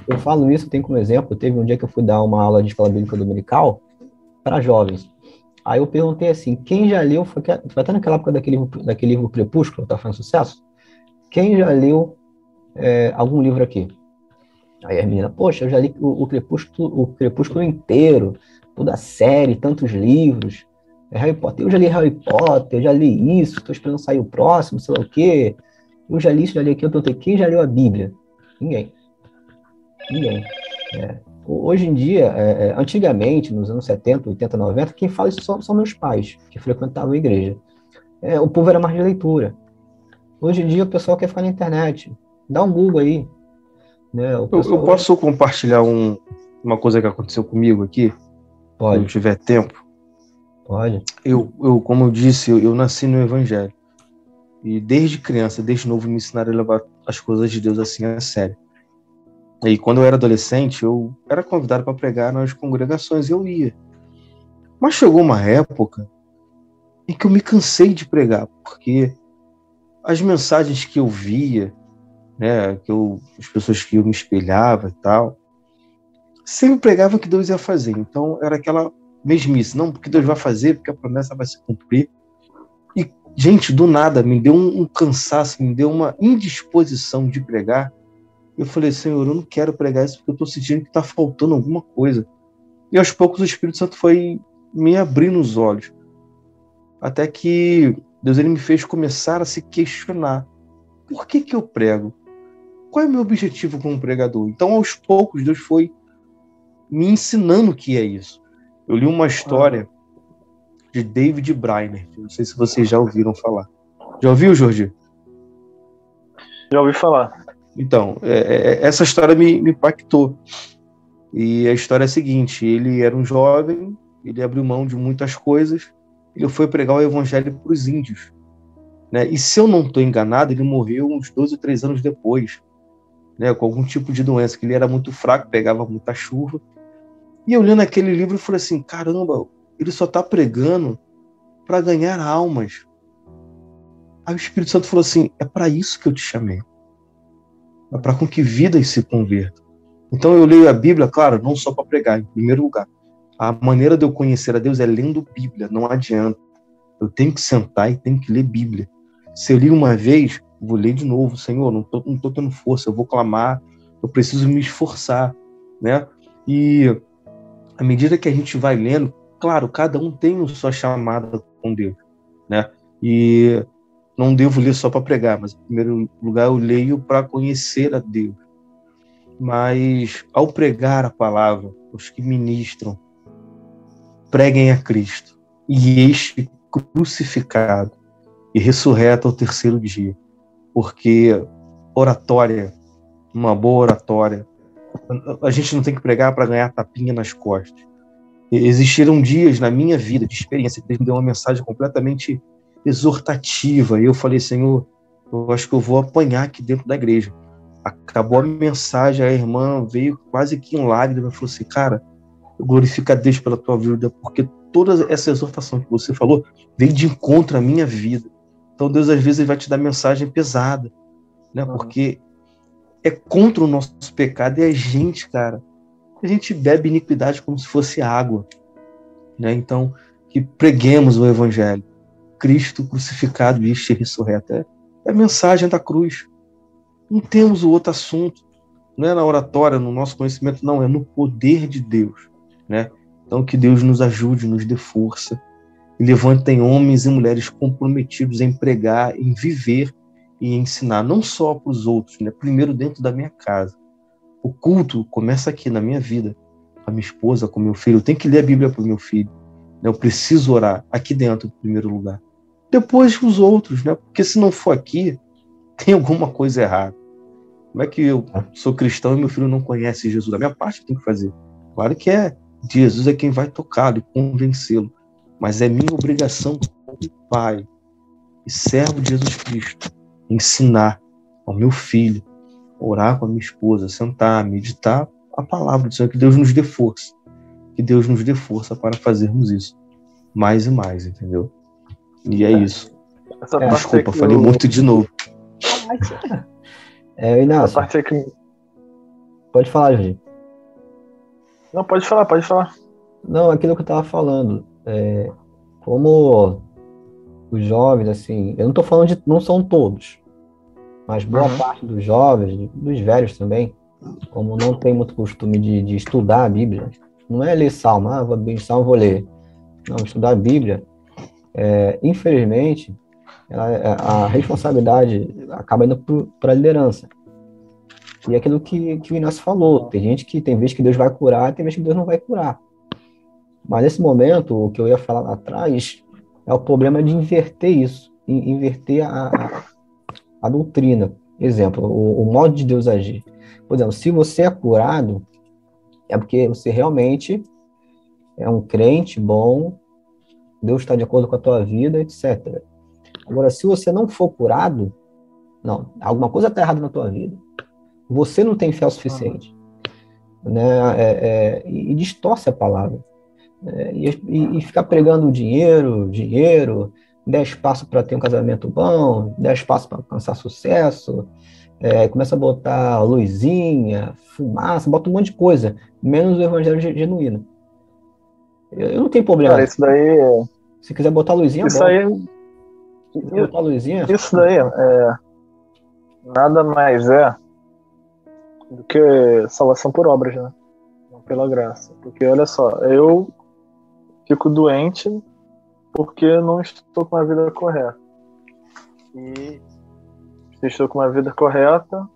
Eu falo isso, tem como exemplo, teve um dia que eu fui dar uma aula de escola bíblica dominical para jovens. Aí eu perguntei assim, quem já leu, foi até naquela época daquele livro Crepúsculo, tá fazendo sucesso? Quem já leu algum livro aqui? Aí a menina, poxa, eu já li o Crepúsculo inteiro, toda a série, tantos livros, Harry Potter, eu já li Harry Potter, eu já li isso, estou esperando sair o próximo, sei lá o quê, eu já li isso, já li aquilo, quem já leu a Bíblia? Ninguém. Hoje em dia, antigamente, nos anos 70, 80, 90, quem fala isso são meus pais, que frequentavam a igreja. O povo era mais de leitura. Hoje em dia o pessoal quer ficar na internet, dá um Google aí. Né? Eu posso compartilhar uma coisa que aconteceu comigo aqui? Pode. Se eu tiver tempo. Pode. Como eu disse, eu nasci no Evangelho. E desde criança, desde novo, me ensinaram a levar as coisas de Deus assim a sério. E quando eu era adolescente, eu era convidado para pregar nas congregações e eu ia. Mas chegou uma época em que eu me cansei de pregar, porque as mensagens que eu via, né, as pessoas que eu me espelhava e tal, sempre pregavam que Deus ia fazer. Então era aquela mesmice, não, porque Deus vai fazer, porque a promessa vai se cumprir. E, gente, do nada, me deu um cansaço, me deu uma indisposição de pregar. Eu falei, Senhor, eu não quero pregar isso porque eu estou sentindo que está faltando alguma coisa. E aos poucos o Espírito Santo foi me abrindo os olhos. Até que Deus ele me fez começar a se questionar. Por que eu prego? Qual é o meu objetivo como pregador? Então, aos poucos, Deus foi me ensinando o que é isso. Eu li uma história de David Brainerd. Não sei se vocês já ouviram falar. Já ouviu, Jorge? Já ouvi falar. Então, essa história me impactou. E a história é a seguinte, ele era um jovem, ele abriu mão de muitas coisas, ele foi pregar o evangelho para os índios. Né? E se eu não estou enganado, ele morreu uns 12 ou 13 anos depois, né? Com algum tipo de doença, que ele era muito fraco, pegava muita chuva. E eu lendo aquele livro, eu falei assim, caramba, ele só está pregando para ganhar almas. Aí o Espírito Santo falou assim, é para isso que eu te chamei. É para com que vidas se convertam. Então eu leio a Bíblia, claro, não só para pregar, em primeiro lugar. A maneira de eu conhecer a Deus é lendo Bíblia, não adianta. Eu tenho que sentar e tenho que ler Bíblia. Se eu li uma vez, vou ler de novo. Senhor, não tô tendo força, eu vou clamar, eu preciso me esforçar, né? E à medida que a gente vai lendo, claro, cada um tem a sua chamada com Deus, né? E não devo ler só para pregar, mas em primeiro lugar eu leio para conhecer a Deus. Mas ao pregar a palavra, os que ministram, preguem a Cristo, e este crucificado e ressurreto ao terceiro dia. Porque oratória, uma boa oratória, a gente não tem que pregar para ganhar tapinha nas costas. Existiram dias na minha vida de experiência que Deus me deu uma mensagem completamente exortativa, e eu falei, Senhor, eu acho que eu vou apanhar aqui dentro da igreja. Acabou a mensagem, a irmã veio quase que em lágrimas e falou assim, cara, eu glorifico a Deus pela tua vida, porque toda essa exortação que você falou veio de encontro à minha vida. Então Deus às vezes vai te dar mensagem pesada, né? Porque é contra o nosso pecado, e a gente, cara, a gente bebe iniquidade como se fosse água, né? Então, que preguemos o evangelho, Cristo crucificado e este ressurreto, é a mensagem da cruz. Não temos o outro assunto, não é na oratória, no nosso conhecimento, não, é no poder de Deus, né? Então que Deus nos ajude, nos dê força, e levantem homens e mulheres comprometidos em pregar, em viver e ensinar, não só para os outros, né? Primeiro dentro da minha casa. O culto começa aqui na minha vida, com a minha esposa, com o meu filho. Eu tenho que ler a Bíblia para o meu filho, né? Eu preciso orar aqui dentro, em primeiro lugar. Depois os outros, né? Porque se não for aqui, tem alguma coisa errada. Como é que eu sou cristão e meu filho não conhece Jesus? A minha parte eu tenho que fazer. Claro que Jesus é quem vai tocá-lo e convencê-lo. Mas é minha obrigação como pai e servo de Jesus Cristo ensinar ao meu filho, orar com a minha esposa, sentar, meditar a palavra do Senhor, que Deus nos dê força. Que Deus nos dê força para fazermos isso. Mais e mais, entendeu? E é isso. Desculpa, falei muito de novo. Inácio, pode falar, Jorge. Não, pode falar. Não, aquilo que eu estava falando, como os jovens, assim, eu não estou falando de, não são todos, mas boa parte dos jovens, dos velhos também, como não tem muito costume de estudar a Bíblia, não é ler Salmo, vou abrir Salmo, vou ler. Não, estudar a Bíblia, infelizmente, a responsabilidade acaba indo para a liderança. E é aquilo que o Inácio falou, tem gente que tem vezes que Deus vai curar, tem vezes que Deus não vai curar. Mas nesse momento, o que eu ia falar lá atrás, é o problema de inverter isso, inverter a doutrina. Exemplo, o modo de Deus agir. Por exemplo, se você é curado, é porque você realmente é um crente bom, Deus está de acordo com a tua vida, etc. Agora, se você não for curado, não, alguma coisa está errada na tua vida. Você não tem fé o suficiente. Né? E distorce a palavra. E ficar pregando dinheiro, der espaço para ter um casamento bom, der espaço para alcançar sucesso, começa a botar luzinha, fumaça, bota um monte de coisa, menos o evangelho genuíno. Eu não tenho problema. Cara, isso daí. Se quiser botar luzinha, Isso bota. aí. Se quiser botar luzinha. Isso daí nada mais é do que salvação por obras, né? Não pela graça. Porque olha só, eu fico doente porque não estou com a vida correta. E se estou com uma vida correta,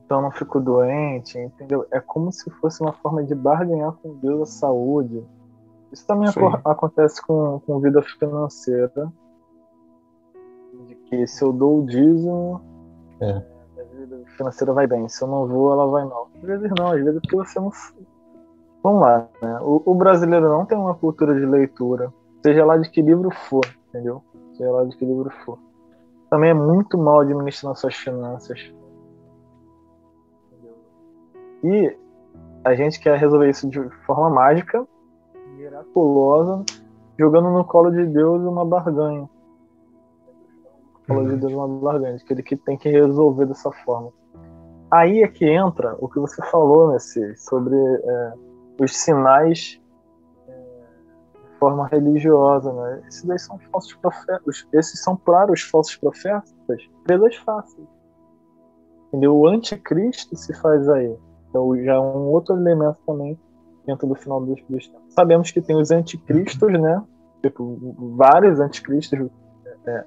então não fico doente, entendeu? É como se fosse uma forma de barganhar com Deus a saúde. Isso também acontece com vida financeira. De que se eu dou o dízimo, a vida financeira vai bem. Se eu não vou, ela vai mal. Às vezes não, às vezes porque você não... Vamos lá, né? O brasileiro não tem uma cultura de leitura, seja lá de que livro for, entendeu? Seja lá de que livro for. Também é muito mal administrando suas finanças. Entendeu? E a gente quer resolver isso de forma mágica, miraculosa, jogando no colo de Deus uma barganha. No colo de Deus uma barganha, que ele que tem que resolver dessa forma. Aí é que entra o que você falou, Messias, sobre os sinais de forma religiosa, né? Esses daí são falsos profetas. Esses são para os falsos profetas presas fáceis. Entendeu? O anticristo se faz aí. Então já é um outro elemento também dentro do final dos tempos. Sabemos que tem os anticristos, né? Tipo, vários anticristos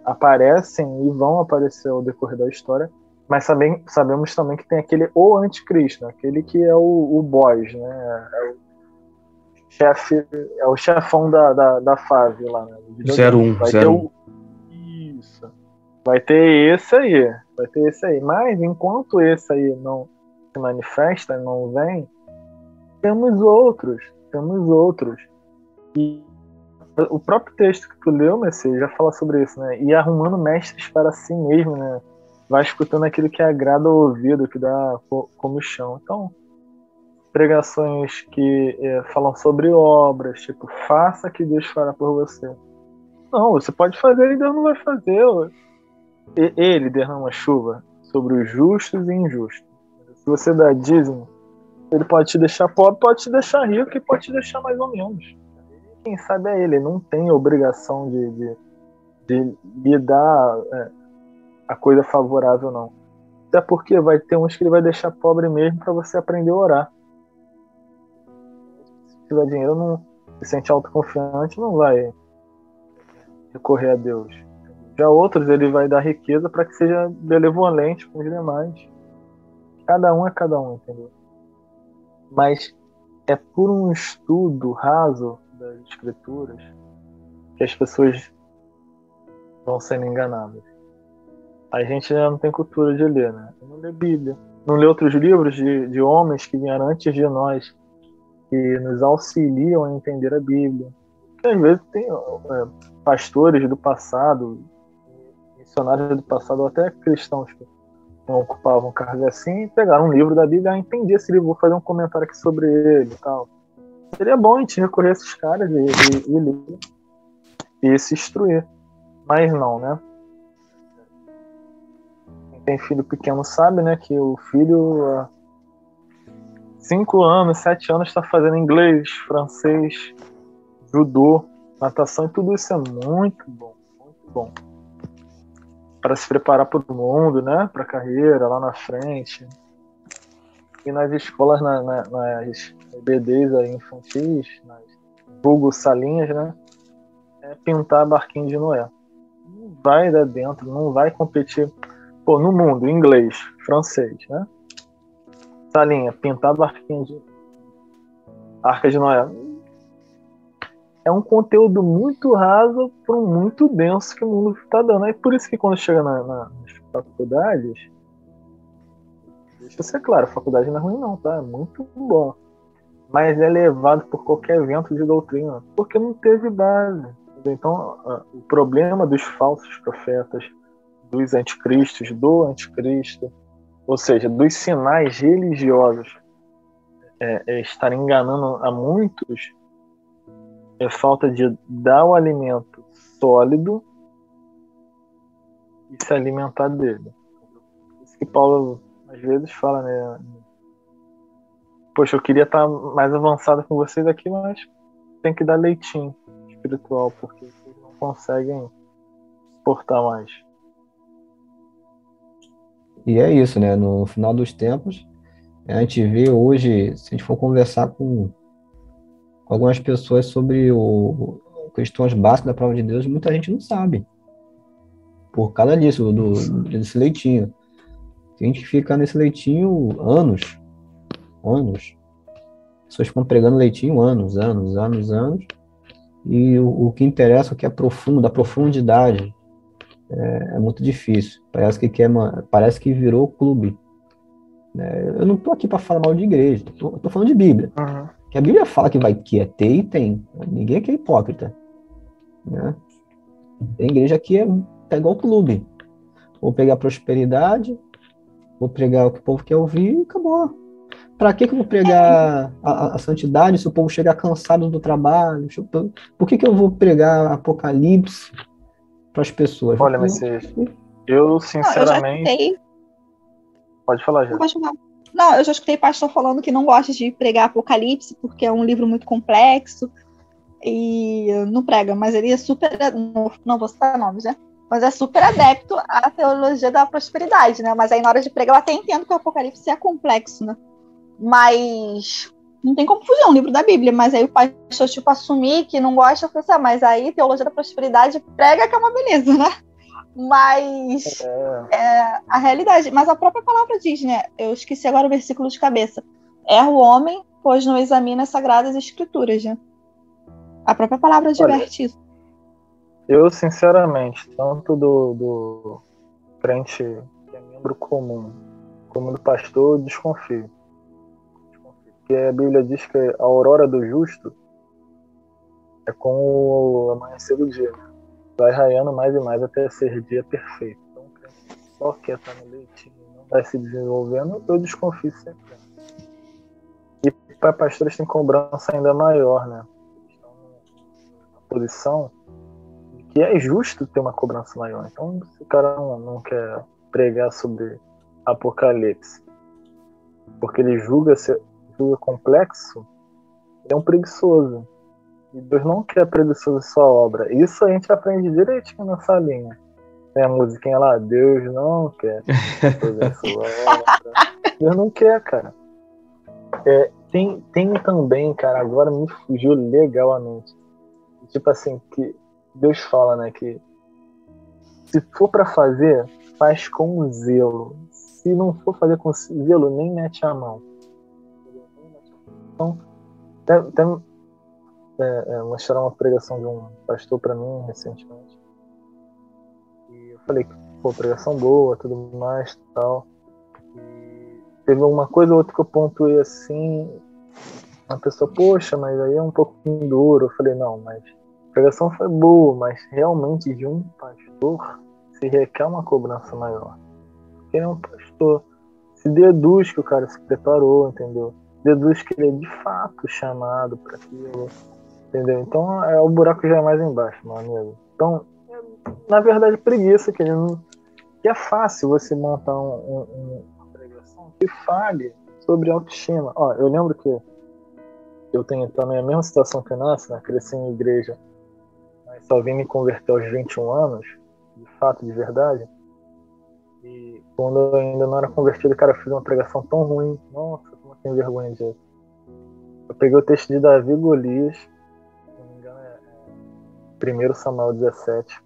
aparecem e vão aparecer ao decorrer da história. Mas sabemos também que tem o anticristo, né? Aquele que é o boss, né? É o chefão da fase lá, né? 01. Isso. Vai ter esse aí. Mas enquanto esse aí não se manifesta, não vem, temos outros. E o próprio texto que tu leu, Messias, já fala sobre isso, né? E arrumando mestres para si mesmo, né? Vai escutando aquilo que agrada ao ouvido, que dá comichão. Então, pregações que falam sobre obras, tipo, faça que Deus fará por você. Não, você pode fazer e Deus não vai fazer. Ele derrama chuva sobre os justos e injustos. Se você dá dízimo, ele pode te deixar pobre, pode te deixar rico e pode te deixar mais ou menos. Quem sabe é ele não tem obrigação de lhe dar a coisa favorável, não. Até porque vai ter uns que ele vai deixar pobre mesmo para você aprender a orar. Se tiver dinheiro, não se sente autoconfiante, não vai recorrer a Deus. Já outros ele vai dar riqueza para que seja benevolente com os demais. Cada um é cada um, entendeu? Mas é por um estudo raso das escrituras que as pessoas vão sendo enganadas. A gente já não tem cultura de ler, né? Não lê Bíblia, não lê outros livros de homens que vieram antes de nós, que nos auxiliam a entender a Bíblia. Porque às vezes tem pastores do passado, missionários do passado, ou até cristãos que não ocupavam cargos assim, e pegaram um livro da Bíblia, entendi esse livro, vou fazer um comentário aqui sobre ele e tal. Seria bom a gente recorrer a esses caras e ler e se instruir. Mas não, né? Quem tem filho pequeno sabe, né, que o filho 5 anos, 7 anos está fazendo inglês, francês, judô, natação, e tudo isso é muito bom, muito bom. Para se preparar para o mundo, né, para a carreira lá na frente. E nas escolas, nas EBDs aí, infantis, nas vulgo salinhas, né, pintar barquinho de Noé. Não vai dar dentro, não vai competir. Pô, no mundo, inglês, francês, né? Salinha, pintar barquinho de Arca de Noé. É um conteúdo muito raso para um muito denso que o mundo está dando. É por isso que quando chega nas faculdades, deixa eu ser claro, a faculdade não é ruim não, tá? É muito bom. mas é levado por qualquer vento de doutrina, porque não teve base. Então, o problema dos falsos profetas, dos anticristos, do anticristo, ou seja, dos sinais religiosos estar enganando a muitos, é falta de dar o alimento sólido e se alimentar dele. Isso que Paulo às vezes fala, né? Poxa, eu queria estar mais avançado com vocês aqui, mas tem que dar leitinho espiritual, porque vocês não conseguem suportar mais. E é isso, né? No final dos tempos, a gente vê hoje, se a gente for conversar com algumas pessoas sobre questões básicas da palavra de Deus, muita gente não sabe. Por causa disso, desse leitinho. Tem gente que fica nesse leitinho anos. Pessoas ficam pregando leitinho anos. E o que interessa, o que é profundo, da profundidade, é muito difícil. Parece que virou clube. Eu não estou aqui para falar mal de igreja, estou falando de Bíblia. Uhum. Que a Bíblia fala que é ter e tem. Ninguém aqui é hipócrita. Né? Tem igreja que é igual clube. Vou pegar prosperidade, vou pregar o que o povo quer ouvir e acabou. Para que eu vou pregar a santidade se o povo chegar cansado do trabalho? Por que eu vou pregar Apocalipse para as pessoas? Olha, mas eu sinceramente... Pode falar, já. Não, eu já escutei pastor falando que não gosta de pregar Apocalipse porque é um livro muito complexo e não prega, mas ele é super... Não vou citar nomes, né? Mas é super adepto à teologia da prosperidade, né? Mas aí na hora de pregar eu até entendo que o Apocalipse é complexo, né? Mas não tem como fugir, é um livro da Bíblia, mas aí o pastor tipo assumir que não gosta, eu falei assim, mas aí teologia da prosperidade prega que é uma beleza, né? Mas a realidade, mas a própria palavra diz, né? Eu esqueci agora o versículo de cabeça. Erra o homem, pois não examina as sagradas escrituras, né? A própria palavra adverte isso. Eu, sinceramente, tanto do crente que é membro comum, como do pastor, eu desconfio. Porque a Bíblia diz que a aurora do justo é como o amanhecer do dia, né? Vai raiando mais e mais até ser dia perfeito. Então, o crente só quer estar no leitinho, não vai se desenvolvendo, eu desconfio sempre. E para pastores tem cobrança ainda maior, né? Eles estão numa posição que é justo ter uma cobrança maior. Então, se o cara não quer pregar sobre Apocalipse porque ele julga complexo, ele é um preguiçoso. E Deus não quer preguiçoso em sua obra. Isso a gente aprende direitinho nessa linha. Tem a musiquinha lá, Deus não quer preguiçoso em sua obra. Deus não quer, cara. Tem também, cara, agora me fugiu legal a mente. Tipo assim, que Deus fala, né, que se for para fazer, faz com zelo. Se não for fazer com zelo, nem mete a mão. Então, mostraram uma pregação de um pastor para mim recentemente. E eu falei que, pregação boa, tudo mais, tal. E teve uma coisa ou outra que eu pontuei assim, a pessoa, poxa, mas aí é um pouquinho duro. Eu falei, não, mas a pregação foi boa, mas realmente de um pastor se requer uma cobrança maior. Porque ele é um pastor. Se deduz que o cara se preparou, entendeu? Deduz que ele é de fato chamado para aquilo, entendeu? Então o buraco já é mais embaixo, meu amigo. Então, na verdade, preguiça, que é fácil você montar uma pregação que fale sobre autoestima. Ó, eu lembro que eu tenho também a mesma situação que a nossa, né? Cresci em igreja, mas só vim me converter aos 21 anos, de fato, de verdade. E quando eu ainda não era convertido, cara, eu fiz uma pregação tão ruim. Nossa, como eu tenho vergonha disso. Eu peguei o texto de Davi e Golias, se não me engano é 1 Samuel 17,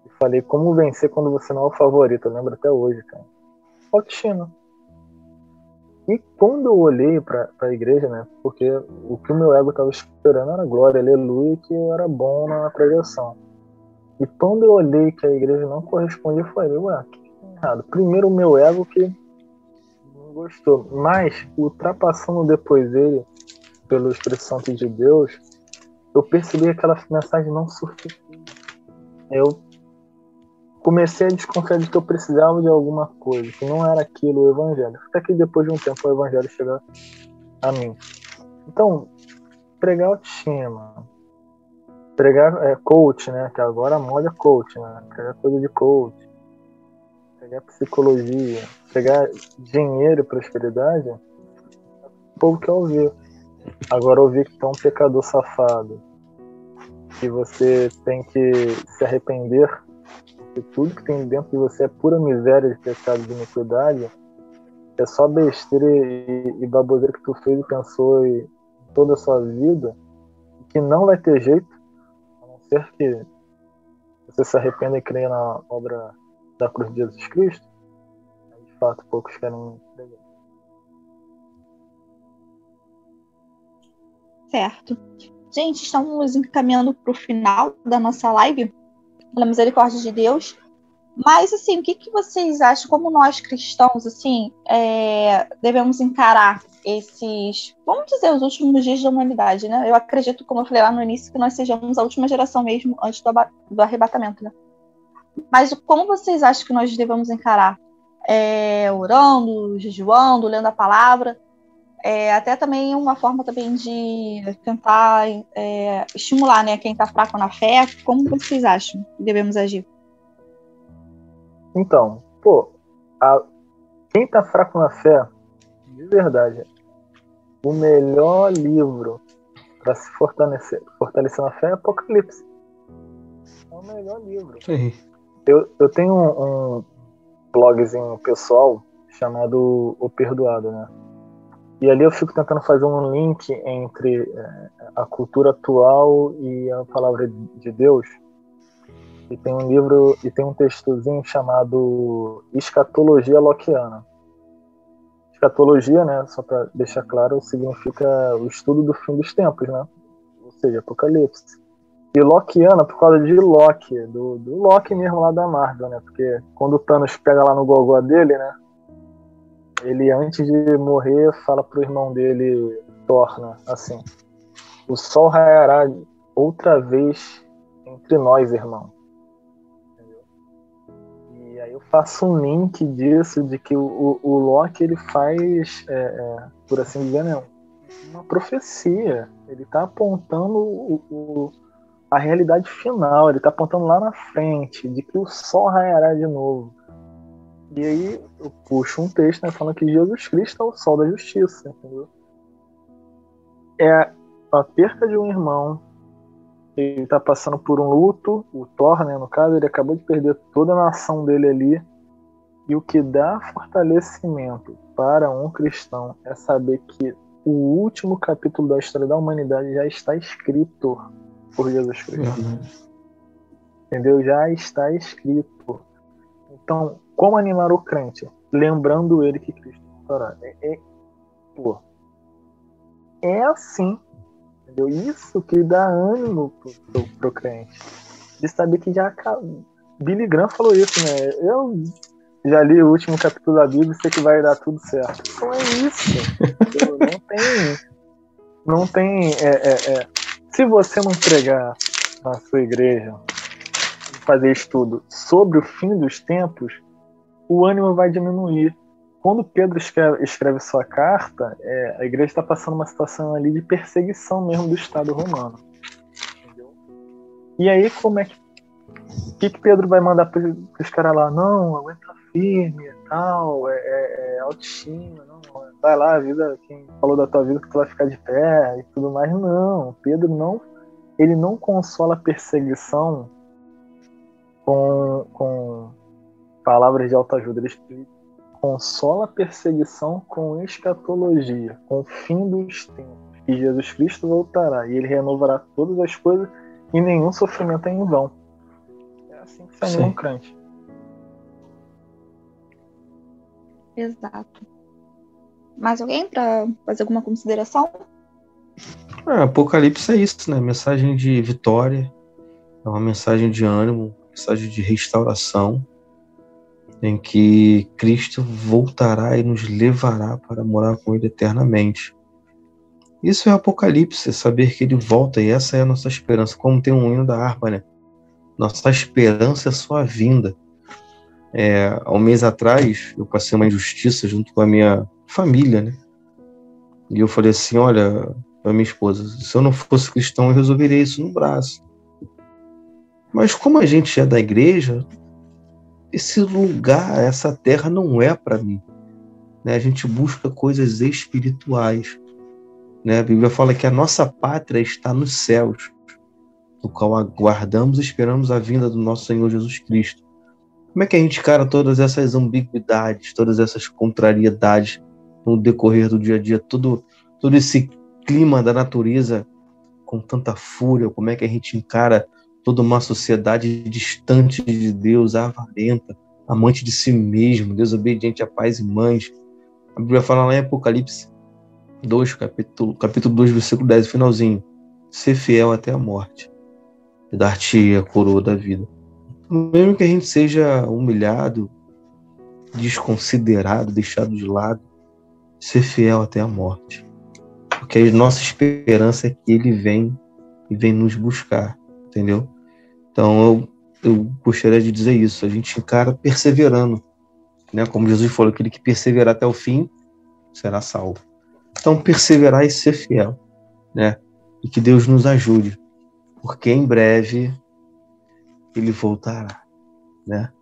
e falei como vencer quando você não é o favorito. Eu lembro até hoje, cara. Autoestima. E quando eu olhei para a igreja, né, porque o que o meu ego estava esperando era glória, aleluia, que eu era bom na pregação. E quando eu olhei que a igreja não correspondia, eu falei, ué, que errado. Primeiro o meu ego que não gostou, mas ultrapassando depois ele, pelo Espírito Santo de Deus, eu percebi que aquela mensagem não surtiu. Eu comecei a desconfiar de que eu precisava de alguma coisa, que não era aquilo o evangelho. Até que depois de um tempo o evangelho chegou a mim. Então, pregar autoestima, pregar coach, né? Que agora a moda é coach, né? Pregar coisa de coach, pregar psicologia, pregar dinheiro e prosperidade, o povo quer ouvir. Agora ouvir que tu é um pecador safado, que você tem que se arrepender, que tudo que tem dentro de você é pura miséria de pecado, de iniquidade, é só besteira e baboseira que tu fez e pensou em toda a sua vida, que não vai ter jeito, a não ser que você se arrependa e creia na obra da cruz de Jesus Cristo. De fato, poucos querem pregar. Certo. Gente, estamos encaminhando para o final da nossa live, pela misericórdia de Deus. Mas, assim, o que vocês acham, como nós cristãos, assim, devemos encarar esses, vamos dizer, os últimos dias da humanidade, né? Eu acredito, como eu falei lá no início, que nós sejamos a última geração mesmo, antes do arrebatamento, né? Mas como vocês acham que nós devemos encarar? Orando, jejuando, lendo a palavra? Até também uma forma também de tentar estimular, né, quem está fraco na fé. Como vocês acham que devemos agir? Então, quem tá fraco na fé, de verdade, o melhor livro para se fortalecer na fé é Apocalipse. É o melhor livro. Sim. Eu tenho um blogzinho pessoal chamado O Perdoado, né? E ali eu fico tentando fazer um link entre a cultura atual e a palavra de Deus. E tem um livro, e tem um textozinho chamado Escatologia Lockeana. Escatologia, né, só para deixar claro, significa o estudo do fim dos tempos, né? Ou seja, Apocalipse. E Lockeana por causa de Loki, do Loki mesmo lá da Marvel, né? Porque quando o Thanos pega lá no gogó dele, né? Ele, antes de morrer, fala pro irmão dele, Thor, né? Assim, o sol raiará outra vez entre nós, irmão. E aí eu faço um link disso, de que o Loki, ele faz, por assim dizer, né, uma profecia. Ele está apontando a realidade final, ele está apontando lá na frente, de que o sol raiará de novo. E aí eu puxo um texto, né, falando que Jesus Cristo é o sol da justiça, entendeu? É a perca de um irmão. Ele está passando por um luto, o Thor, né, no caso, ele acabou de perder toda a nação dele ali, e o que dá fortalecimento para um cristão é saber que o último capítulo da história da humanidade já está escrito por Jesus Cristo. Entendeu? Já está escrito. Então, como animar o crente? Lembrando ele que Cristo voltará. É assim. Entendeu? Isso que dá ânimo pro crente. De saber que já acabou. Billy Graham falou isso, né? Eu já li o último capítulo da Bíblia e sei que vai dar tudo certo. Então é isso. Não tem. Se você não pregar na sua igreja, fazer estudo sobre o fim dos tempos, o ânimo vai diminuir. Quando Pedro escreve sua carta, a igreja está passando uma situação ali de perseguição mesmo do Estado romano. Entendeu? E aí, como é que Pedro vai mandar para os caras lá? Não, aguenta firme e tal, autoestima, não, vai lá, avisa quem falou da tua vida que tu vai ficar de pé e tudo mais. Não, Pedro ele não consola a perseguição com palavras de autoajuda. Ele consola a perseguição com escatologia, com o fim dos tempos. E Jesus Cristo voltará e ele renovará todas as coisas e nenhum sofrimento é em vão. É assim que se anima um crente. Exato. Mais alguém para fazer alguma consideração? Apocalipse é isso, né? Mensagem de vitória, é uma mensagem de ânimo, mensagem de restauração, em que Cristo voltará e nos levará para morar com Ele eternamente. Isso é Apocalipse, saber que ele volta, e essa é a nossa esperança, como tem um hino da harpa, né? Nossa esperança é sua vinda. Há um mês atrás, eu passei uma injustiça junto com a minha família, né? E eu falei assim, olha, para minha esposa, se eu não fosse cristão, eu resolveria isso no braço. Mas como a gente é da igreja, esse lugar, essa terra não é para mim, né? A gente busca coisas espirituais, né? A Bíblia fala que a nossa pátria está nos céus, no qual aguardamos e esperamos a vinda do nosso Senhor Jesus Cristo. Como é que a gente encara todas essas ambiguidades, todas essas contrariedades no decorrer do dia a dia, todo esse clima da natureza com tanta fúria? Como é que a gente encara toda uma sociedade distante de Deus, avarenta, amante de si mesmo, desobediente a pais e mães? A Bíblia fala lá em Apocalipse 2, capítulo 2, versículo 10, finalzinho: ser fiel até a morte e dar-te a coroa da vida. Mesmo que a gente seja humilhado, desconsiderado, deixado de lado, ser fiel até a morte. Porque a nossa esperança é que ele vem e vem nos buscar, entendeu? Então eu gostaria de dizer isso, a gente encara perseverando, né? Como Jesus falou, aquele que perseverar até o fim será salvo. Então perseverar e ser fiel, né? E que Deus nos ajude, porque em breve ele voltará, né?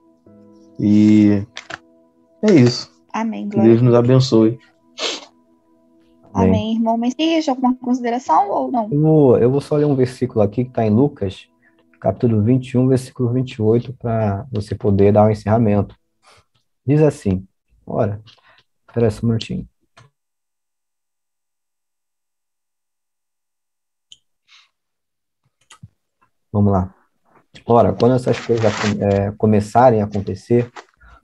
E é isso. Amém, Que glória a Deus nos Deus. abençoe. Amém, irmão Messias, alguma consideração ou não? Eu vou só ler um versículo aqui que está em Lucas, capítulo 21, versículo 28, para você poder dar um encerramento. Diz assim, ora, espera só um minutinho. Vamos lá. Ora, quando essas coisas começarem a acontecer,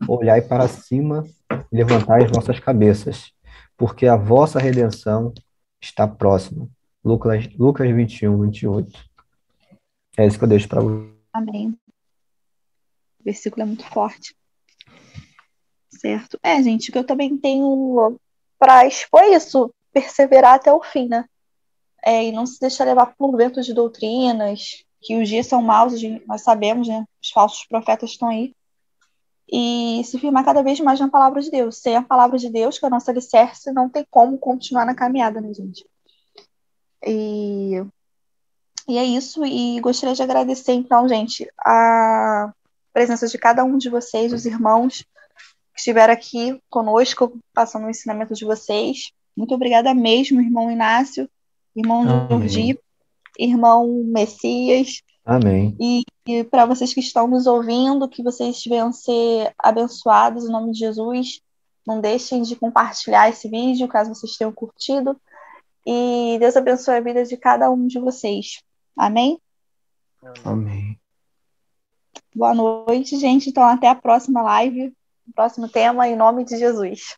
olhai para cima e levantai as vossas cabeças, porque a vossa redenção está próxima. Lucas 21, 28. É isso que eu deixo para você. Amém. O versículo é muito forte. Certo. Gente, o que eu também tenho para expor isso, perseverar até o fim, né? E não se deixar levar por vento de doutrinas, que os dias são maus, nós sabemos, né? Os falsos profetas estão aí. E se firmar cada vez mais na palavra de Deus. Sem a palavra de Deus, que é a nossa alicerce, não tem como continuar na caminhada, né, gente? E é isso. E gostaria de agradecer, então, gente, a presença de cada um de vocês, os irmãos que estiveram aqui conosco, passando o ensinamento de vocês. Muito obrigada mesmo, irmão Inácio, irmão Amém. Jordi, irmão Messias. Amém. E para vocês que estão nos ouvindo, que vocês venham ser abençoados em nome de Jesus. Não deixem de compartilhar esse vídeo, caso vocês tenham curtido. E Deus abençoe a vida de cada um de vocês. Amém? Amém. Boa noite, gente. Então, até a próxima live, próximo tema, em nome de Jesus.